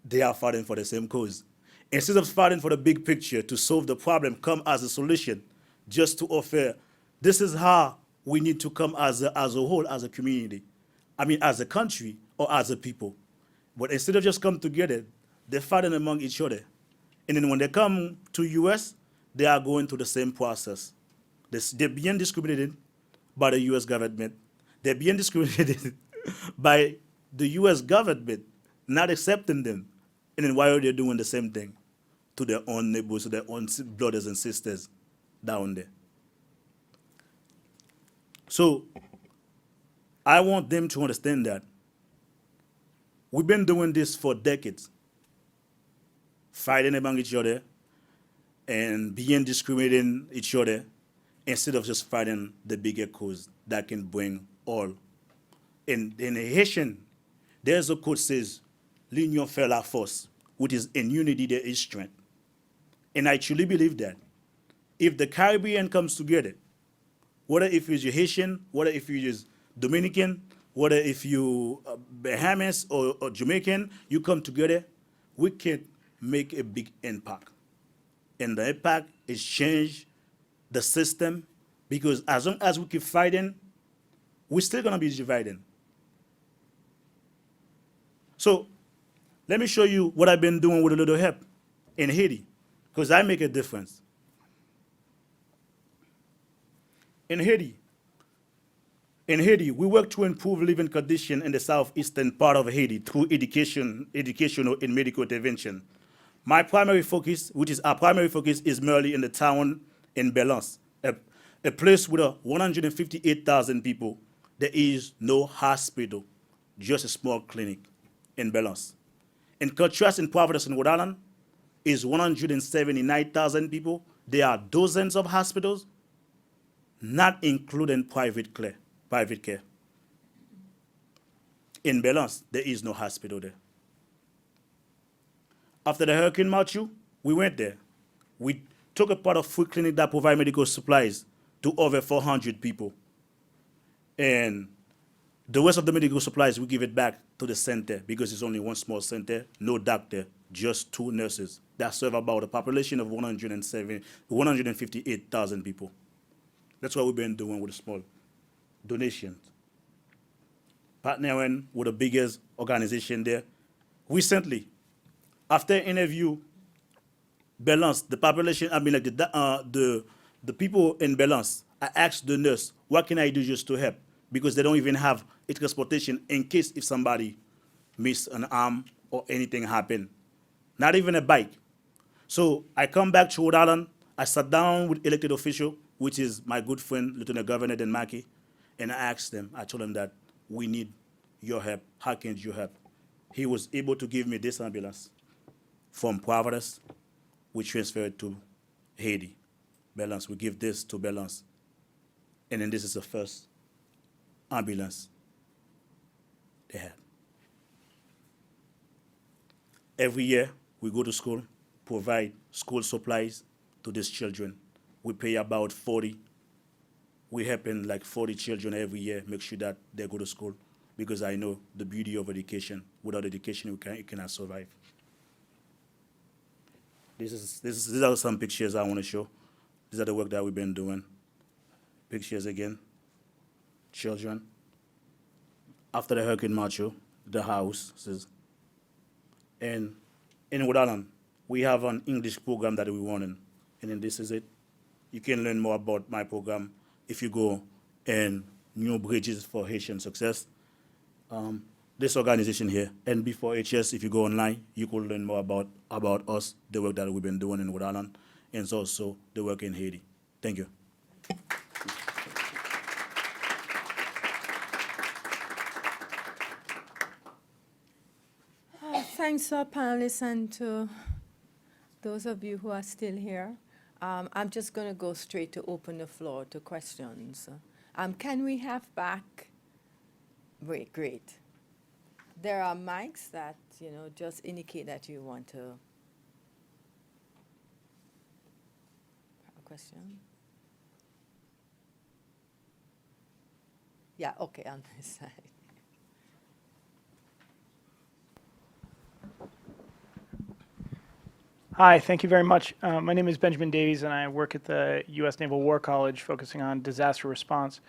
They are fighting for the same cause. Instead of fighting for the big picture to solve the problem, come as a solution, just to offer, this is how we need to come as a whole, as a community. As a country or as a people. But instead of just come together, they're fighting among each other. And then when they come to U.S., they are going through the same process. They're being discriminated by the U.S. government. They're being discriminated by the U.S. government not accepting them, and then why are they doing the same thing to their own neighbors, to their own brothers and sisters down there? So I want them to understand that we've been doing this for decades, fighting among each other and being discriminating each other instead of just fighting the bigger cause that can bring all. In Haitian, there's a quote says, "L'union fait la force," which is in unity there is strength. And I truly believe that if the Caribbean comes together, whether if you're Haitian, whether if you're Dominican, whether if you Bahamas or Jamaican, you come together, we can make a big impact. And the impact is change the system, because as long as we keep fighting, we're still gonna be dividing. So let me show you what I've been doing with a little help in Haiti, because I make a difference. In Haiti, we work to improve living conditions in the southeastern part of Haiti through educational and medical intervention. My primary focus, our primary focus, is merely in the town in Balance, a place with 158,000 people. There is no hospital, just a small clinic in Balance. In contrast, in Providence and Rhode Island, is 179,000 people. There are dozens of hospitals, not including private care. In Balance, there is no hospital there. After the Hurricane Matthew, we went there. We took a part of food clinic that provide medical supplies to over 400 people. And The rest of the medical supplies, we give it back to the center because it's only one small center, no doctor, just 2 nurses that serve about a population of 158,000 people. That's what we've been doing with small donations. Partnering with the biggest organization there. Recently, after interview, balance the population. I mean, like the people in balance. I asked the nurse, "What can I do just to help?" Because they don't even have a transportation in case if somebody miss an arm or anything happen. Not even a bike. So I come back to Rhode Island. I sat down with elected official, which is my good friend, Lieutenant Governor Dan Marqués, and I asked them. I told them that we need your help. How can you help? He was able to give me this ambulance from Providence. We transferred to Haiti. Balance. We give this to Balance. And then this is the first ambulance they had. Every year, we go to school, provide school supplies to these children. We pay about 40. We helping like 40 children every year, make sure that they go to school, because I know the beauty of education. Without education, you cannot survive. These are some pictures I want to show. These are the work that we've been doing. Pictures again. Children. After the Hurricane Macho, the house says. And in Rhode Island, we have an English program that we're running. And then this is it. You can learn more about my program if you go in New Bridges for Haitian Success. This organization here, NB4HS, if you go online, you could learn more about us, the work that we've been doing in Rhode Island, and also the work in Haiti. Thank you. Thanks to our panelists and to those of you who are still here. I'm just going to go straight to open the floor to questions. Can we have back? Great. There are mics that, just indicate that you want to have a question. Yeah, okay, on this side. Hi, thank you very much. My name is Benjamin Davies, and I work at the U.S. Naval War College, focusing on disaster response.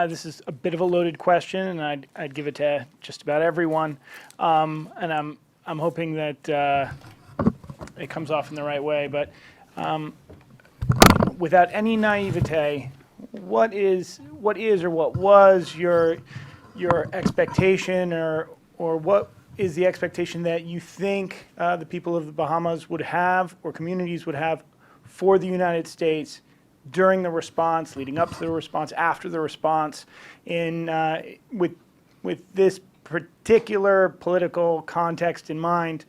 This is a bit of a loaded question, and I'd give it to just about everyone. And I'm hoping that it comes off in the right way. But without any naivete, what is or what was your expectation, or what is the expectation that you think the people of the Bahamas would have, or communities would have, for the United States during the response, leading up to the response, after the response, with this particular political context in mind?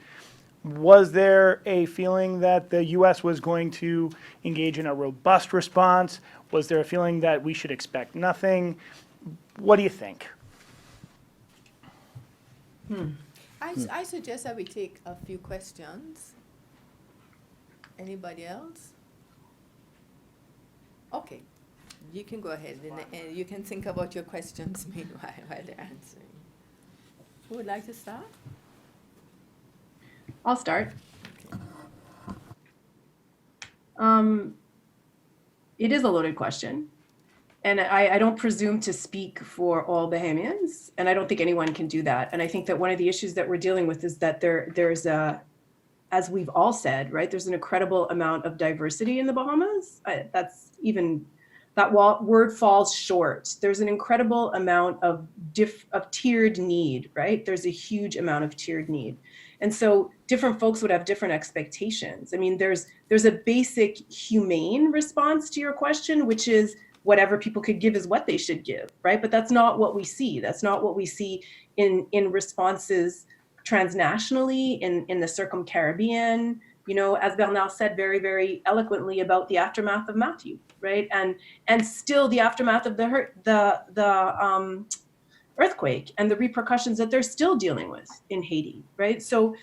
Was there a feeling that the U.S. was going to engage in a robust response? Was there a feeling that we should expect nothing? What do you think? I suggest that we take a few questions. Anybody else? Okay, you can go ahead and you can think about your questions meanwhile while they're answering. Who would like to start? I'll start. Okay. It is a loaded question. And I don't presume to speak for all Bahamians, and I don't think anyone can do that. And I think that one of the issues that we're dealing with is that there's as we've all said, right, there's an incredible amount of diversity in the Bahamas. That word falls short. There's an incredible amount of tiered need, right? There's a huge amount of tiered need. And so different folks would have different expectations. I mean, there's a basic humane response to your question, which is whatever people could give is what they should give, right? But that's not what we see. That's not what we see in responses transnationally, in the Circumcaribbean, as Bernard said very, very eloquently about the aftermath of Matthew, right? And still the aftermath of the earthquake and the repercussions that they're still dealing with in Haiti, right? So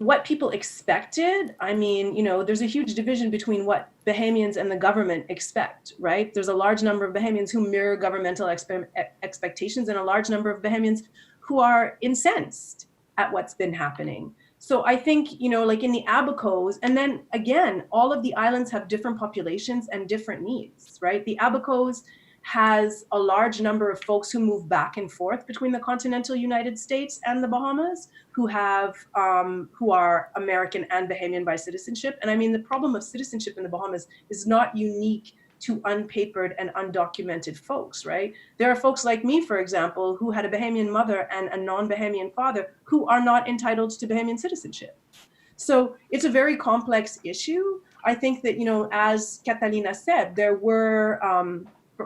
what people expected, I mean, you know, there's a huge division between what Bahamians and the government expect, right? There's a large number of Bahamians who mirror governmental expectations and a large number of Bahamians who are incensed at what's been happening. So I think, you know, like in the Abacos, and then again, all of the islands have different populations and different needs, right? The Abacos has a large number of folks who move back and forth between the continental United States and the Bahamas, who have who are American and Bahamian by citizenship. And I mean, the problem of citizenship in the Bahamas is not unique to unpapered and undocumented folks, right? There are folks like me, for example, who had a Bahamian mother and a non-Bahamian father who are not entitled to Bahamian citizenship. So it's a very complex issue. I think that, you know, as Catalina said, there were,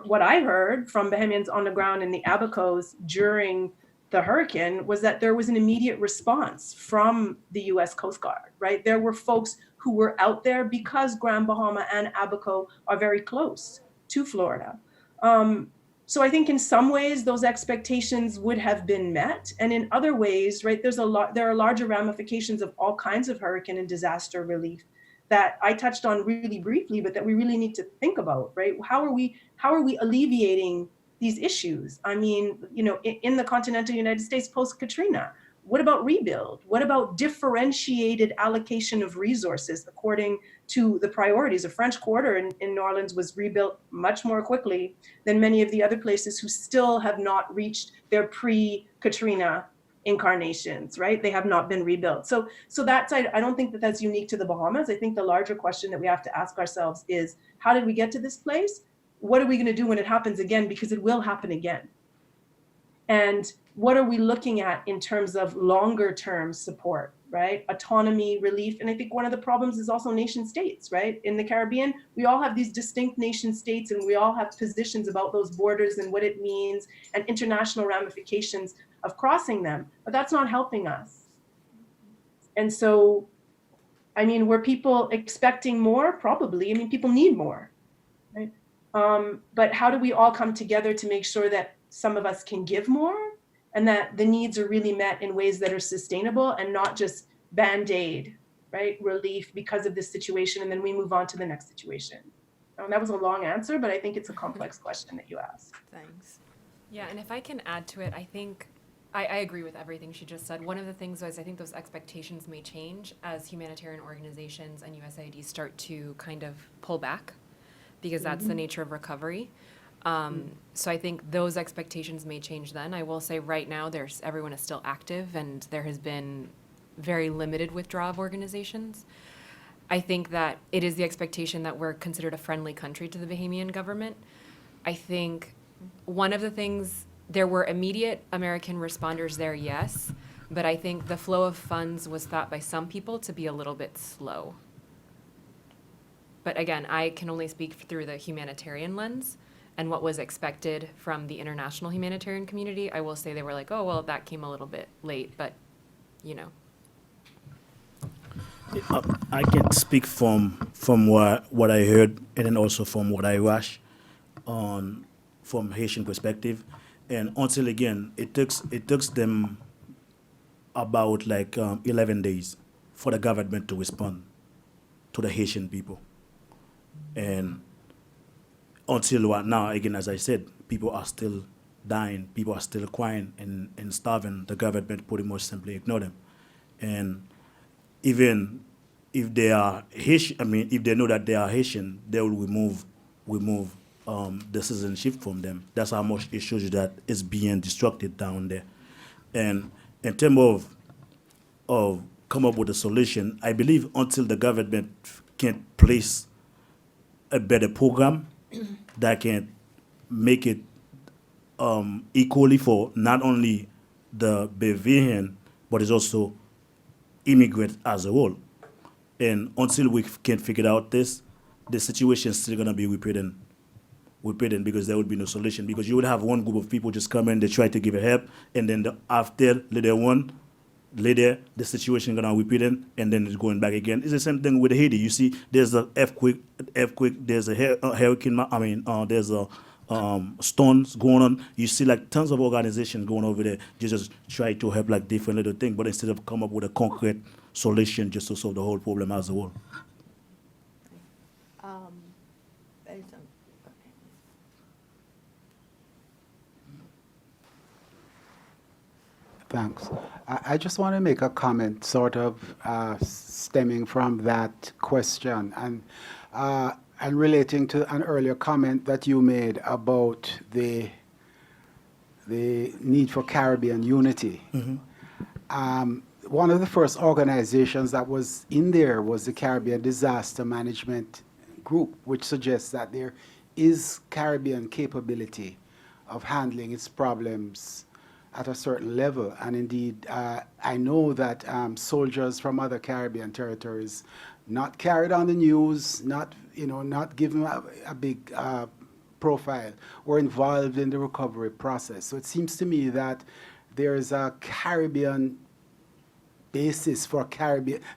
what I heard from Bahamians on the ground in the Abacos during the hurricane was that there was an immediate response from the US Coast Guard, right? There were folks who were out there because Grand Bahama and Abaco are very close to Florida. So I think in some ways those expectations would have been met, and in other ways, right, there are larger ramifications of all kinds of hurricane and disaster relief that I touched on really briefly, but that we really need to think about, right? How are we alleviating these issues? I mean, you know, in the continental United States post-Katrina, what about rebuild? What about differentiated allocation of resources according to the priorities? The French Quarter in New Orleans was rebuilt much more quickly than many of the other places who still have not reached their pre-Katrina incarnations, right? They have not been rebuilt. So that's, I don't think that that's unique to the Bahamas. I think the larger question that we have to ask ourselves is, how did we get to this place? What are we going to do when it happens again? Because it will happen again. And what are we looking at in terms of longer term support, right? Autonomy, relief. And I think one of the problems is also nation states, right? In the Caribbean, we all have these distinct nation states and we all have positions about those borders and what it means and international ramifications of crossing them, but that's not helping us. And so, I mean, were people expecting more? Probably. I mean, people need more, right? But how do we all come together to make sure that some of us can give more and that the needs are really met in ways that are sustainable and not just Band-Aid, right? Relief because of this situation, and then we move on to the next situation. That was a long answer, but I think it's a complex question that you asked. Thanks. Yeah, and if I can add to it, I think I agree with everything she just said. One of the things was I think those expectations may change as humanitarian organizations and USAID start to kind of pull back, because that's the nature of recovery. So I think those expectations may change then. I will say right now everyone is still active and there has been very limited withdrawal of organizations. I think that it is the expectation that we're considered a friendly country to the Bahamian government. I think one of the things, there were immediate American responders there, yes, but I think the flow of funds was thought by some people to be a little bit slow. But again, I can only speak through the humanitarian lens and what was expected from the international humanitarian community. I will say they were like, oh, well, that came a little bit late, but, you know. I can speak from what I heard, and then also from what I watched from Haitian perspective. And until again, it took them about like 11 days for the government to respond to the Haitian people. And until what now, again, as I said, people are still dying, people are still crying and starving. The government pretty much simply ignore them. And even if they are Haitian, I mean, if they know that they are Haitian, they will remove the citizenship from them. That's how much it shows you that it's being destructed down there. And in terms of come up with a solution, I believe until the government can place a better program that can make it equally for not only the Bahamian, but it's also immigrants as a whole. And until we can figure out this, the situation is still going to be repeating because there would be no solution. Because you would have one group of people just come in, they try to give a help, and then later the situation gonna repeat and then it's going back again. It's the same thing with Haiti. You see, there's an earthquake, there's a hurricane. There's a storms going on. You see like tons of organizations going over there. You just try to help like different little things, but instead of come up with a concrete solution just to solve the whole problem as a whole. Thanks. I just want to make a comment, sort of stemming from that question and relating to an earlier comment that you made about the need for Caribbean unity. One of the first organizations that was in there was the Caribbean Disaster Management Group, which suggests that there is Caribbean capability of handling its problems at a certain level. And indeed, I know that soldiers from other Caribbean territories, not carried on the news, not given a big profile, were involved in the recovery process. So it seems to me that there is a Caribbean basis for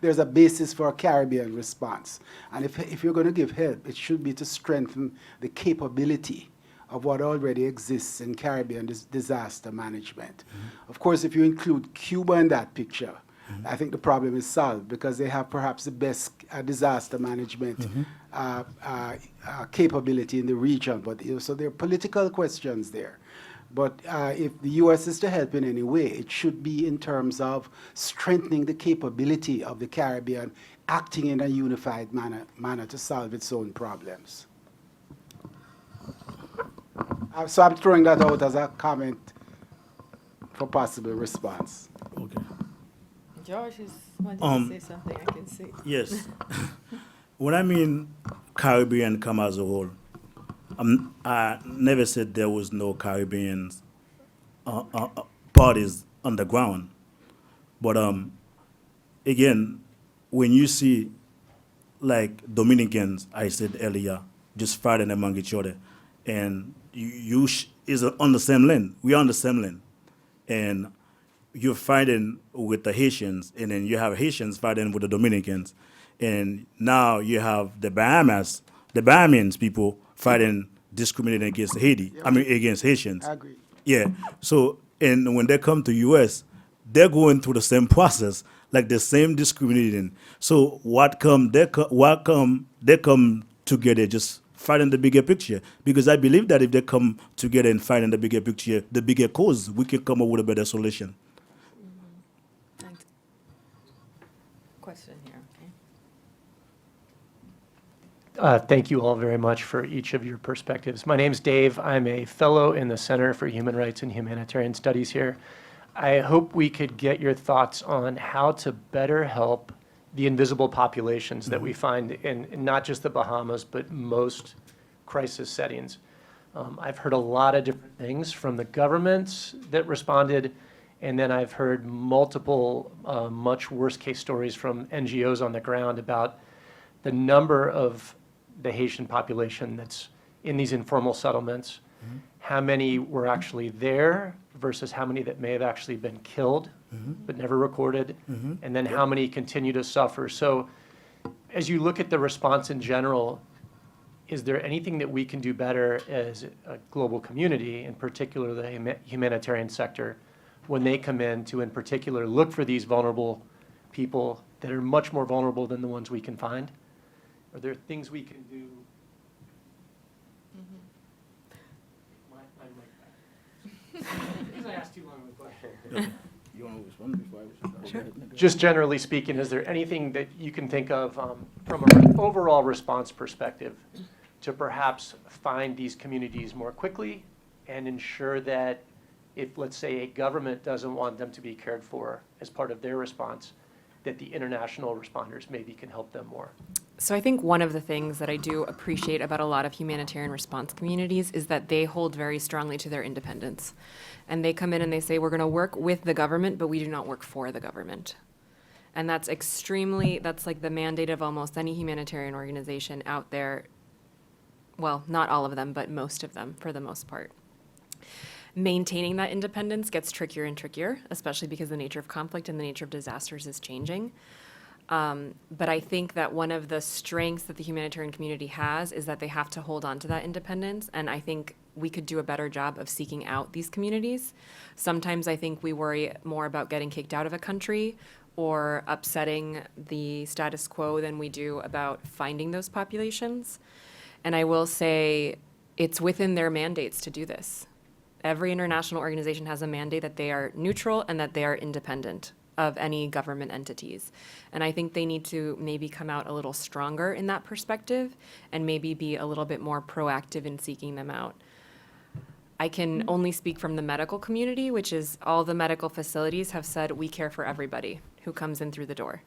there's a basis for a Caribbean response. And if you're going to give help, it should be to strengthen the capability of what already exists in Caribbean disaster management. Of course, if you include Cuba in that picture, I think the problem is solved, because they have perhaps the best disaster management capability in the region. But so there are political questions there. But if the U.S. is to help in any way, it should be in terms of strengthening the capability of the Caribbean, acting in a unified manner to solve its own problems. So I'm throwing that out as a comment for possible response. Okay. George is wanting to say something, I can see. Yes. When I mean Caribbean come as a whole, I never said there was no Caribbean parties on the ground. But again, when you see like Dominicans, I said earlier, just fighting among each other, and is on the same land. We are on the same land, and you're fighting with the Haitians, and then you have Haitians fighting with the Dominicans, and now you have the Bahamas, the Bahamians people fighting, discriminating against Haiti. I mean, against Haitians. I agree. Yeah. So, and when they come to U.S., they're going through the same process, like the same discriminating. So they come together, just fighting the bigger picture. Because I believe that if they come together and fight in the bigger picture, the bigger cause, we can come up with a better solution. Thanks. Question here, okay. Thank you all very much for each of your perspectives. My name's Dave. I'm a fellow in the Center for Human Rights and Humanitarian Studies here. I hope we could get your thoughts on how to better help the invisible populations that we find in not just the Bahamas, but most crisis settings. I've heard a lot of different things from the governments that responded, and then I've heard multiple much worse case stories from NGOs on the ground about the number of the Haitian population that's in these informal settlements, how many were actually there versus how many that may have actually been killed but never recorded, and then how many continue to suffer. So as you look at the response in general, is there anything that we can do better as a global community, in particular the humanitarian sector, when they come in to, in particular, look for these vulnerable people that are much more vulnerable than the ones we can find? Are there things we can do? Because I asked too long of a question. You want to respond before I Sure. Just generally speaking, is there anything that you can think of from an overall response perspective to perhaps find these communities more quickly and ensure that if, let's say, a government doesn't want them to be cared for as part of their response, that the international responders maybe can help them more? So I think one of the things that I do appreciate about a lot of humanitarian response communities is that they hold very strongly to their independence. And they come in and they say, we're going to work with the government, but we do not work for the government. And that's like the mandate of almost any humanitarian organization out there. Well, not all of them, but most of them, for the most part. Maintaining that independence gets trickier and trickier, especially because the nature of conflict and the nature of disasters is changing. But I think that one of the strengths that the humanitarian community has is that they have to hold on to that independence, and I think we could do a better job of seeking out these communities. Sometimes I think we worry more about getting kicked out of a country or upsetting the status quo than we do about finding those populations. And I will say it's within their mandates to do this. Every international organization has a mandate that they are neutral and that they are independent of any government entities. And I think they need to maybe come out a little stronger in that perspective and maybe be a little bit more proactive in seeking them out. I can only speak from the medical community, which is all the medical facilities have said we care for everybody who comes in through the door.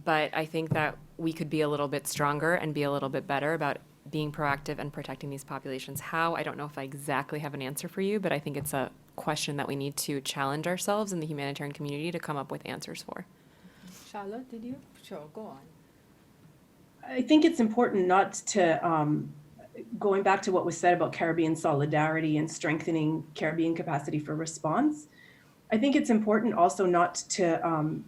But I think that we could be a little bit stronger and be a little bit better about being proactive and protecting these populations. How? I don't know if I exactly have an answer for you, but I think it's a question that we need to challenge ourselves in the humanitarian community to come up with answers for. Charlotte, did you? Sure, go on. I think it's important not to, going back to what was said about Caribbean solidarity and strengthening Caribbean capacity for response, I think it's important also not to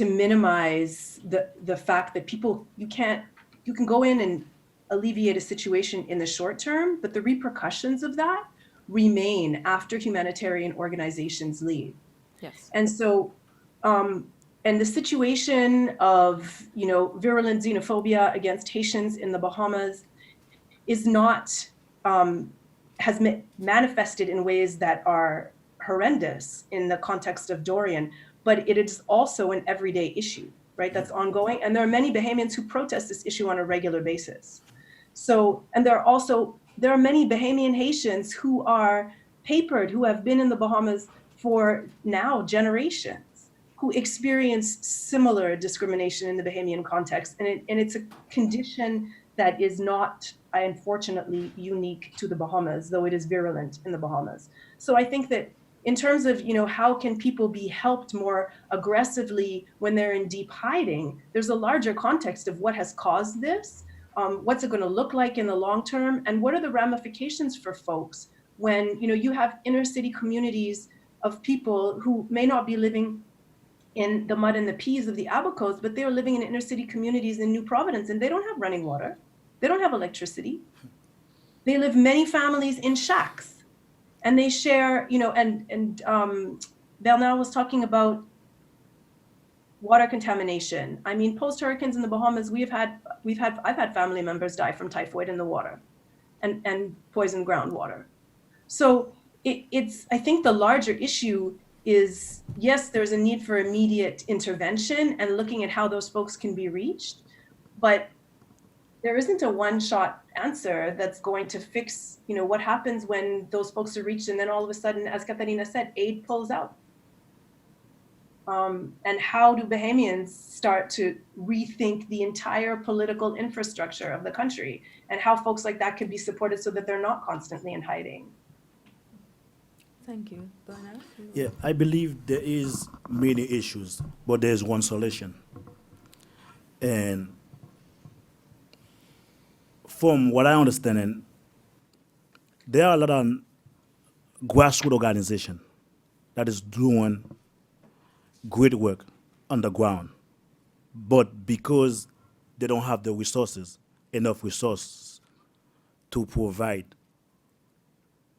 minimize the fact that you can go in and alleviate a situation in the short term, but the repercussions of that remain after humanitarian organizations leave. Yes. And so, and the situation of, virulent xenophobia against Haitians in the Bahamas is not, has manifested in ways that are horrendous in the context of Dorian, but it is also an everyday issue, right? That's ongoing. And there are many Bahamians who protest this issue on a regular basis. So, and there are many Bahamian Haitians who are papered, who have been in the Bahamas for now generations, who experience similar discrimination in the Bahamian context. And it's a condition that is not, unfortunately, unique to the Bahamas, though it is virulent in the Bahamas. So I think that in terms of, how can people be helped more aggressively when they're in deep hiding, there's a larger context of what has caused this. What's it going to look like in the long term? And what are the ramifications for folks when, you have inner city communities of people who may not be living in the mud and the peas of the Abacos, but they're living in inner city communities in New Providence and they don't have running water. They don't have electricity. They live many families in shacks and they share, and Bernard was talking about water contamination. I mean, post hurricanes in the Bahamas, I've had family members die from typhoid in the water and poisoned groundwater. So I think the larger issue is, yes, there's a need for immediate intervention and looking at how those folks can be reached, but there isn't a one-shot answer that's going to fix, what happens when those folks are reached and then all of a sudden, as Catalina said, aid pulls out. And how do Bahamians start to rethink the entire political infrastructure of the country and how folks like that can be supported so that they're not constantly in hiding? Thank you. Bernard? Yeah, I believe there is many issues, but there's one solution. And from what I understand, there are a lot of grassroots organizations that is doing great work underground, but because they don't have the enough resources to provide,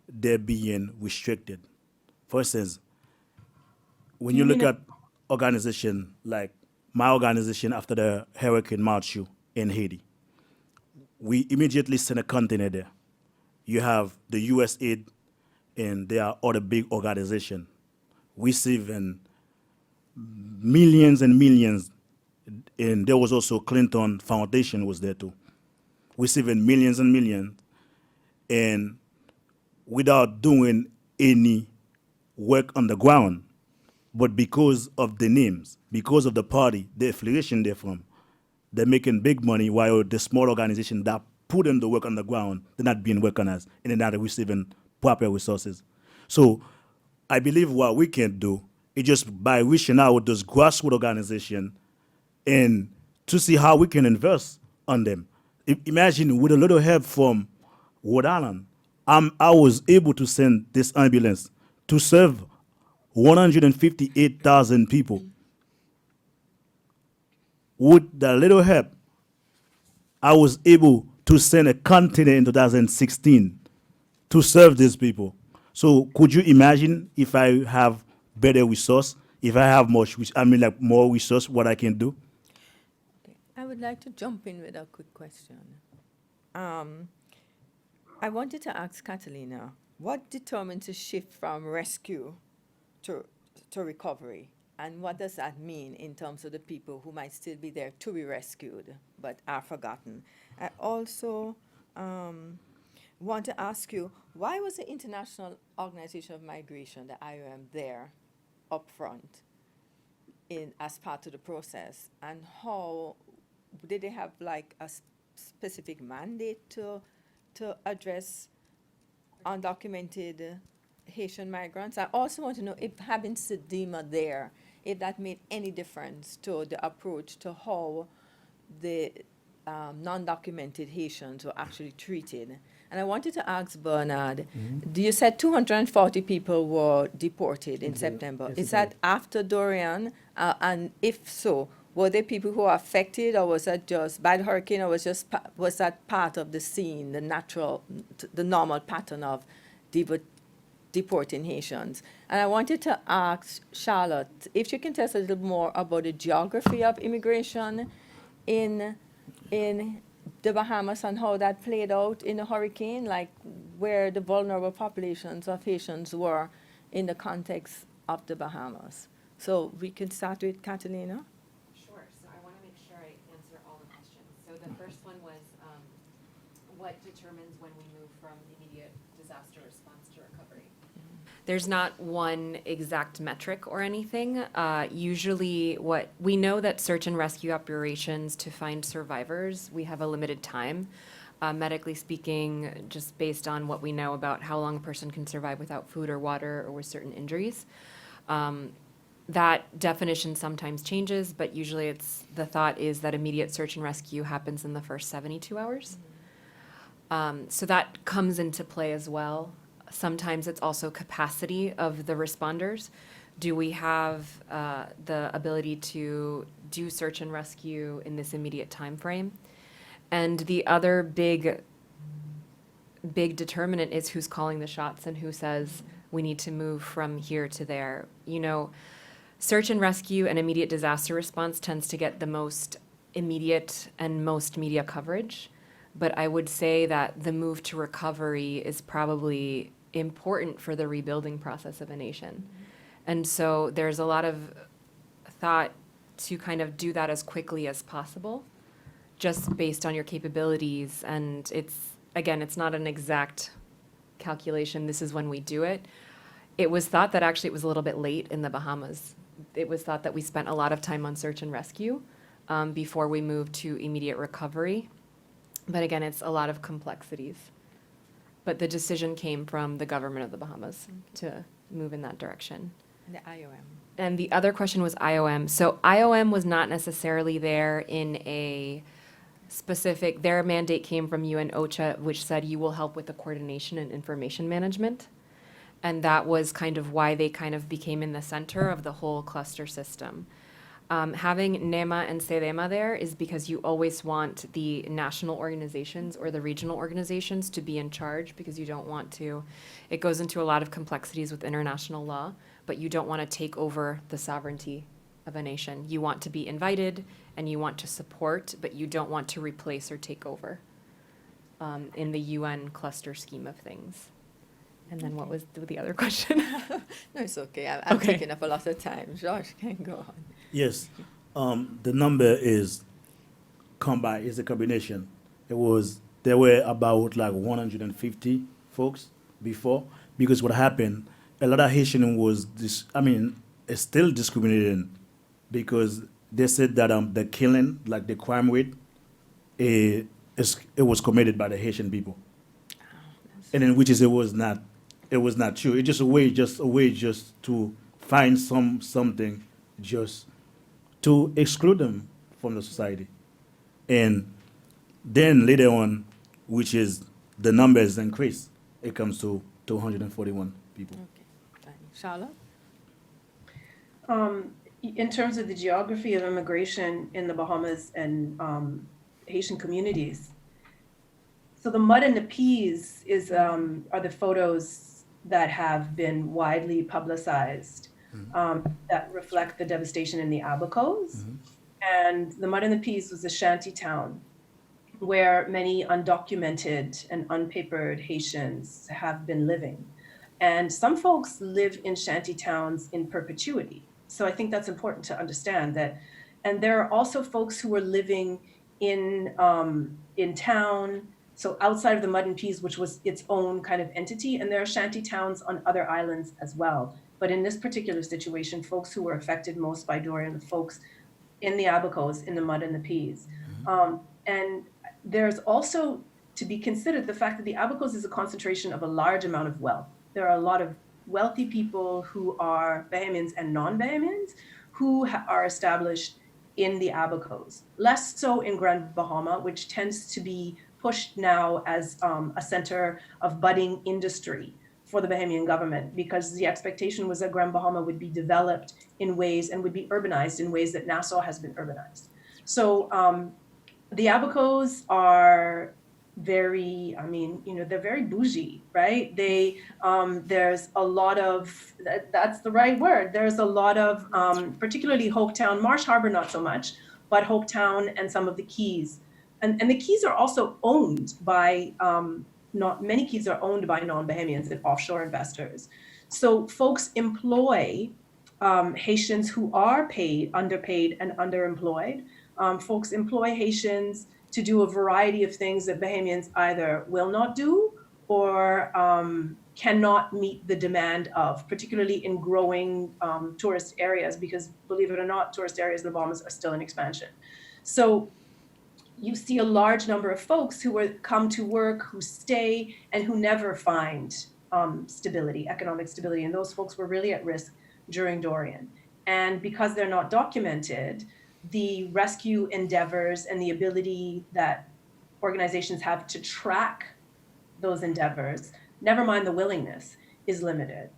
they're being restricted. For instance, when you look at organization like my organization after the Hurricane Matthew in Haiti, we immediately sent a container there. You have the US aid and there are other big organizations receiving millions and millions, and there was also Clinton Foundation was there too, receiving millions and millions, and without doing any work on the ground, but because of the names, because of the party, the affiliation they're from, they're making big money while the small organization that put in the work on the ground, they're not being recognized and they're not receiving proper resources. So I believe what we can do is just by reaching out with those grassroots organizations and to see how we can invest on them. Imagine with a little help from Rhode Island, I was able to send this ambulance to serve 158,000 people. With that little help, I was able to send a container in 2016 to serve these people. So could you imagine if I have better resource if I have like more resource, what I can do. I would like to jump in with a quick question. I wanted to ask Catalina, what determines a shift from rescue to recovery? And what does that mean in terms of the people who might still be there to be rescued but are forgotten? I also want to ask you, why was the International Organization of Migration, the IOM, there up front as part of the process? And how did they have like a specific mandate to address undocumented Haitian migrants? I also want to know if having Sedema there, if that made any difference to the approach to how the non-documented Haitians were actually treated. And I wanted to ask Bernard, you said 240 people were deported in September. Is that after Dorian? And if so, were there people who were affected, or was that just by the hurricane, or was that part of the scene, the normal pattern of deporting Haitians? And I wanted to ask Charlotte if she can tell us a little more about the geography of immigration in the Bahamas and how that played out in the hurricane, like where the vulnerable populations of Haitians were in the context of the Bahamas. So we can start with Catalina. Sure. So I want to make sure I answer all the questions. So the first one was what determines when we move from immediate disaster response to recovery? There's not one exact metric or anything. Usually what we know that search and rescue operations to find survivors, we have a limited time. Medically speaking, just based on what we know about how long a person can survive without food or water or with certain injuries. That definition sometimes changes, but usually the thought is that immediate search and rescue happens in the first 72 hours. So that comes into play as well. Sometimes it's also capacity of the responders. Do we have the ability to do search and rescue in this immediate time frame? And the other big determinant is who's calling the shots and who says we need to move from here to there. You know, search and rescue and immediate disaster response tends to get the most immediate and most media coverage. But I would say that the move to recovery is probably important for the rebuilding process of a nation. And so there's a lot of thought to kind of do that as quickly as possible, just based on your capabilities. And it's not an exact calculation. This is when we do it. It was thought that actually it was a little bit late in the Bahamas. It was thought that we spent a lot of time on search and rescue before we moved to immediate recovery. But again, it's a lot of complexities. But the decision came from the government of the Bahamas to move in that direction. And the IOM. And the other question was IOM. So IOM was not necessarily there in a specific, their mandate came from UN OCHA, which said you will help with the coordination and information management. And that was kind of why they kind of became in the center of the whole cluster system. Having NEMA and SEDEMA there is because you always want the national organizations or the regional organizations to be in charge, because you don't want to, it goes into a lot of complexities with international law, but you don't want to take over the sovereignty of a nation. You want to be invited and you want to support, but you don't want to replace or take over in the UN cluster scheme of things. And then what was the other question? No, it's okay. I'm Okay. taking up a lot of time. George can go on. Yes, the number is a combination. There were about like 150 folks before, because what happened, a lot of Haitian was it's still discriminated, because they said that the killing, like the crime rate, it was committed by the Haitian people, and then it was not true. It's just a way to find something just to exclude them from the society. And then later on, which is the numbers increase, it comes to 241 people. Okay, fine. Charlotte? In terms of the geography of immigration in the Bahamas and Haitian communities, so the mud and the peas are the photos that have been widely publicized. that reflect the devastation in the Abacos. And the Mud and the Peas was a shanty town where many undocumented and unpapered Haitians have been living. And some folks live in shanty towns in perpetuity. So I think that's important to understand that. And there are also folks who are living in town, so outside of the Mud and Peas, which was its own kind of entity, and there are shanty towns on other islands as well. But in this particular situation, folks who were affected most by Dorian, the folks in the Abacos, in the Mud and the Peas. And there's also to be considered the fact that the Abacos is a concentration of a large amount of wealth. There are a lot of wealthy people who are Bahamians and non-Bahamians who are established in the Abacos. Less so in Grand Bahama, which tends to be pushed now as a center of budding industry for the Bahamian government, because the expectation was that Grand Bahama would be developed in ways and would be urbanized in ways that Nassau has been urbanized. So the Abacos are very, they're very bougie, right? There's a lot of, that's the right word. There's a lot of, particularly Hopetown, Marsh Harbor, not so much, but Hopetown and some of the Keys. And the Keys are also owned by, many Keys are owned by non-Bahamians and offshore investors. So folks employ Haitians who are underpaid and underemployed. Folks employ Haitians to do a variety of things that Bahamians either will not do or cannot meet the demand of, particularly in growing tourist areas, because believe it or not, tourist areas in the Bahamas are still in expansion. So you see a large number of folks who come to work, who stay, and who never find stability, economic stability. And those folks were really at risk during Dorian. And because they're not documented, the rescue endeavors and the ability that organizations have to track those endeavors, never mind the willingness, is limited.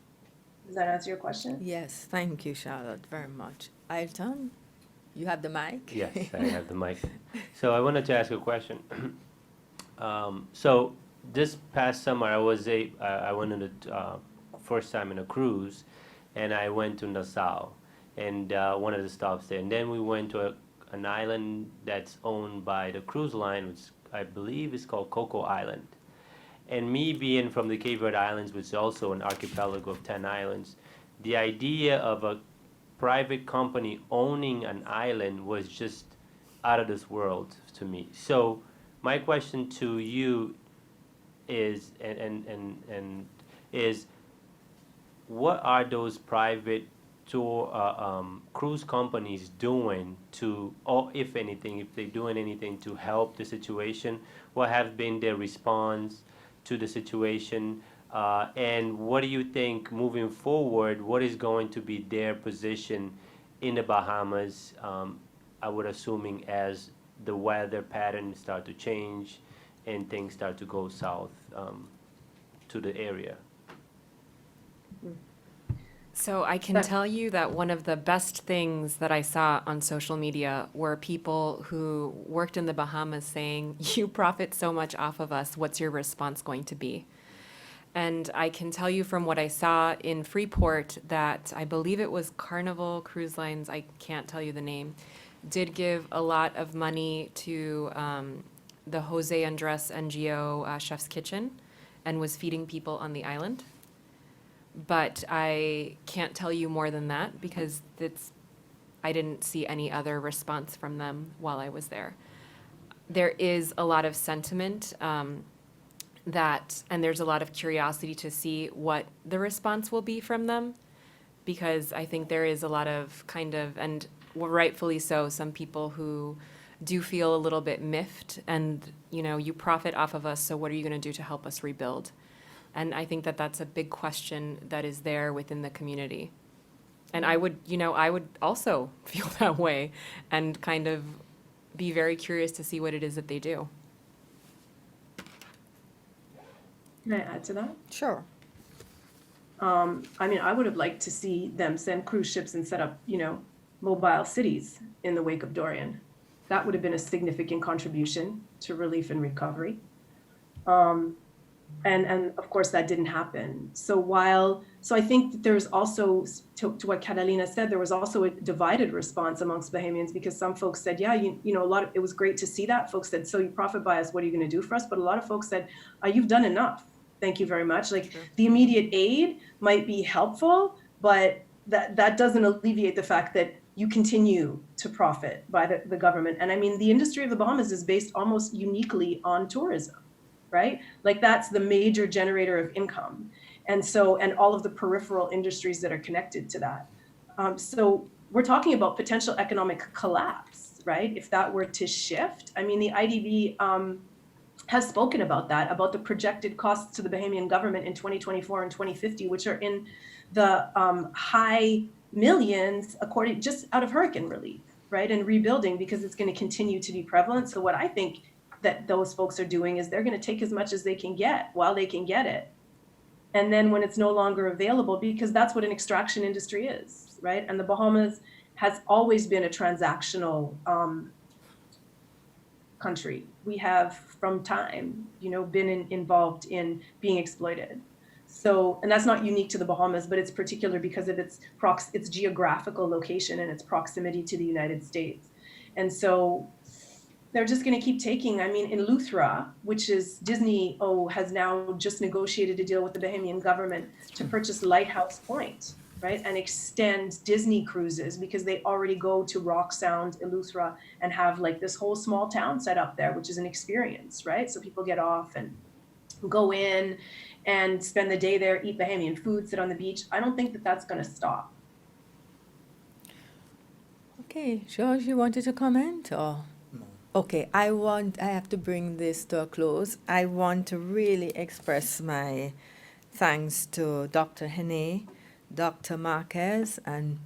Does that answer your question? Yes, thank you, Charlotte, very much. Ailton, you have the mic? Yes, I have the mic. So I wanted to ask a question. So this past summer, I went on the first time in a cruise, and I went to Nassau, and one of the stops there. And then we went to an island that's owned by the cruise line, which I believe is called Coco Island. And me being from the Cape Verde Islands, which is also an archipelago of 10 islands, the idea of a private company owning an island was just out of this world to me. So my question to you is, is what are those private cruise companies doing to, or if anything, if they're doing anything to help the situation? What has been their response to the situation? And what do you think moving forward, what is going to be their position in the Bahamas, I would assuming as the weather patterns start to change and things start to go south to the area? So I can tell you that one of the best things that I saw on social media were people who worked in the Bahamas saying, "You profit so much off of us, what's your response going to be?" And I can tell you from what I saw in Freeport that I believe it was Carnival Cruise Lines, I can't tell you the name, did give a lot of money to the Jose Andres NGO Chef's Kitchen and was feeding people on the island. But I can't tell you more than that because I didn't see any other response from them while I was there. There is a lot of sentiment and there's a lot of curiosity to see what the response will be from them, because I think there is a lot of and rightfully so, some people who do feel a little bit miffed and, you profit off of us, so what are you going to do to help us rebuild? And I think that that's a big question that is there within the community. And I would also feel that way and kind of be very curious to see what it is that they do. Can I add to that? Sure. I would have liked to see them send cruise ships and set up, mobile cities in the wake of Dorian. That would have been a significant contribution to relief and recovery. And of course that didn't happen. So I think that there's also, to what Catalina said, there was also a divided response amongst Bahamians, because some folks said, yeah, you know, it was great to see that. Folks said, so you profit by us, what are you going to do for us? But a lot of folks said, you've done enough. Thank you very much. Like, the immediate aid might be helpful, but that doesn't alleviate the fact that you continue to profit by the government. And I mean, the industry of the Bahamas is based almost uniquely on tourism, right? Like, that's the major generator of income. And all of the peripheral industries that are connected to that. So we're talking about potential economic collapse, right? If that were to shift. I mean, the IDB has spoken about that, about the projected costs to the Bahamian government in 2024 and 2050, which are in the high millions, just out of hurricane relief, right? And rebuilding, because it's going to continue to be prevalent. So what I think that those folks are doing is they're going to take as much as they can get while they can get it. And then when it's no longer available, because that's what an extraction industry is, right? And the Bahamas has always been a transactional country. We have, from time, you know, been involved in being exploited. So, and that's not unique to the Bahamas, but it's particular because of its geographical location and its proximity to the United States. And so they're just going to keep taking. I mean, in Luthra, which is Disney, has now just negotiated a deal with the Bahamian government to purchase Lighthouse Point, right, and extend Disney cruises, because they already go to Rock Sound, Eleuthera, and have like this whole small town set up there, which is an experience, right? So people get off and go in and spend the day there, eat Bahamian food, sit on the beach. I don't think that that's going to stop. Okay, George, you wanted to comment, or? No. Okay, I have to bring this to a close. I want to really express my thanks to Dr. Henay, Dr. Marqués, and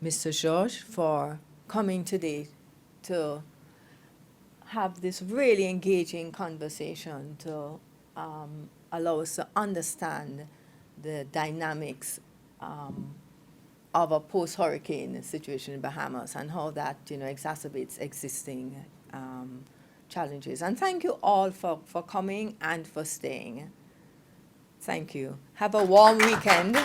Mr. George for coming today to have this really engaging conversation to allow us to understand the dynamics of a post-hurricane situation in Bahamas and how that, you know, exacerbates existing challenges. And thank you all for coming and for staying. Thank you. Have a warm weekend.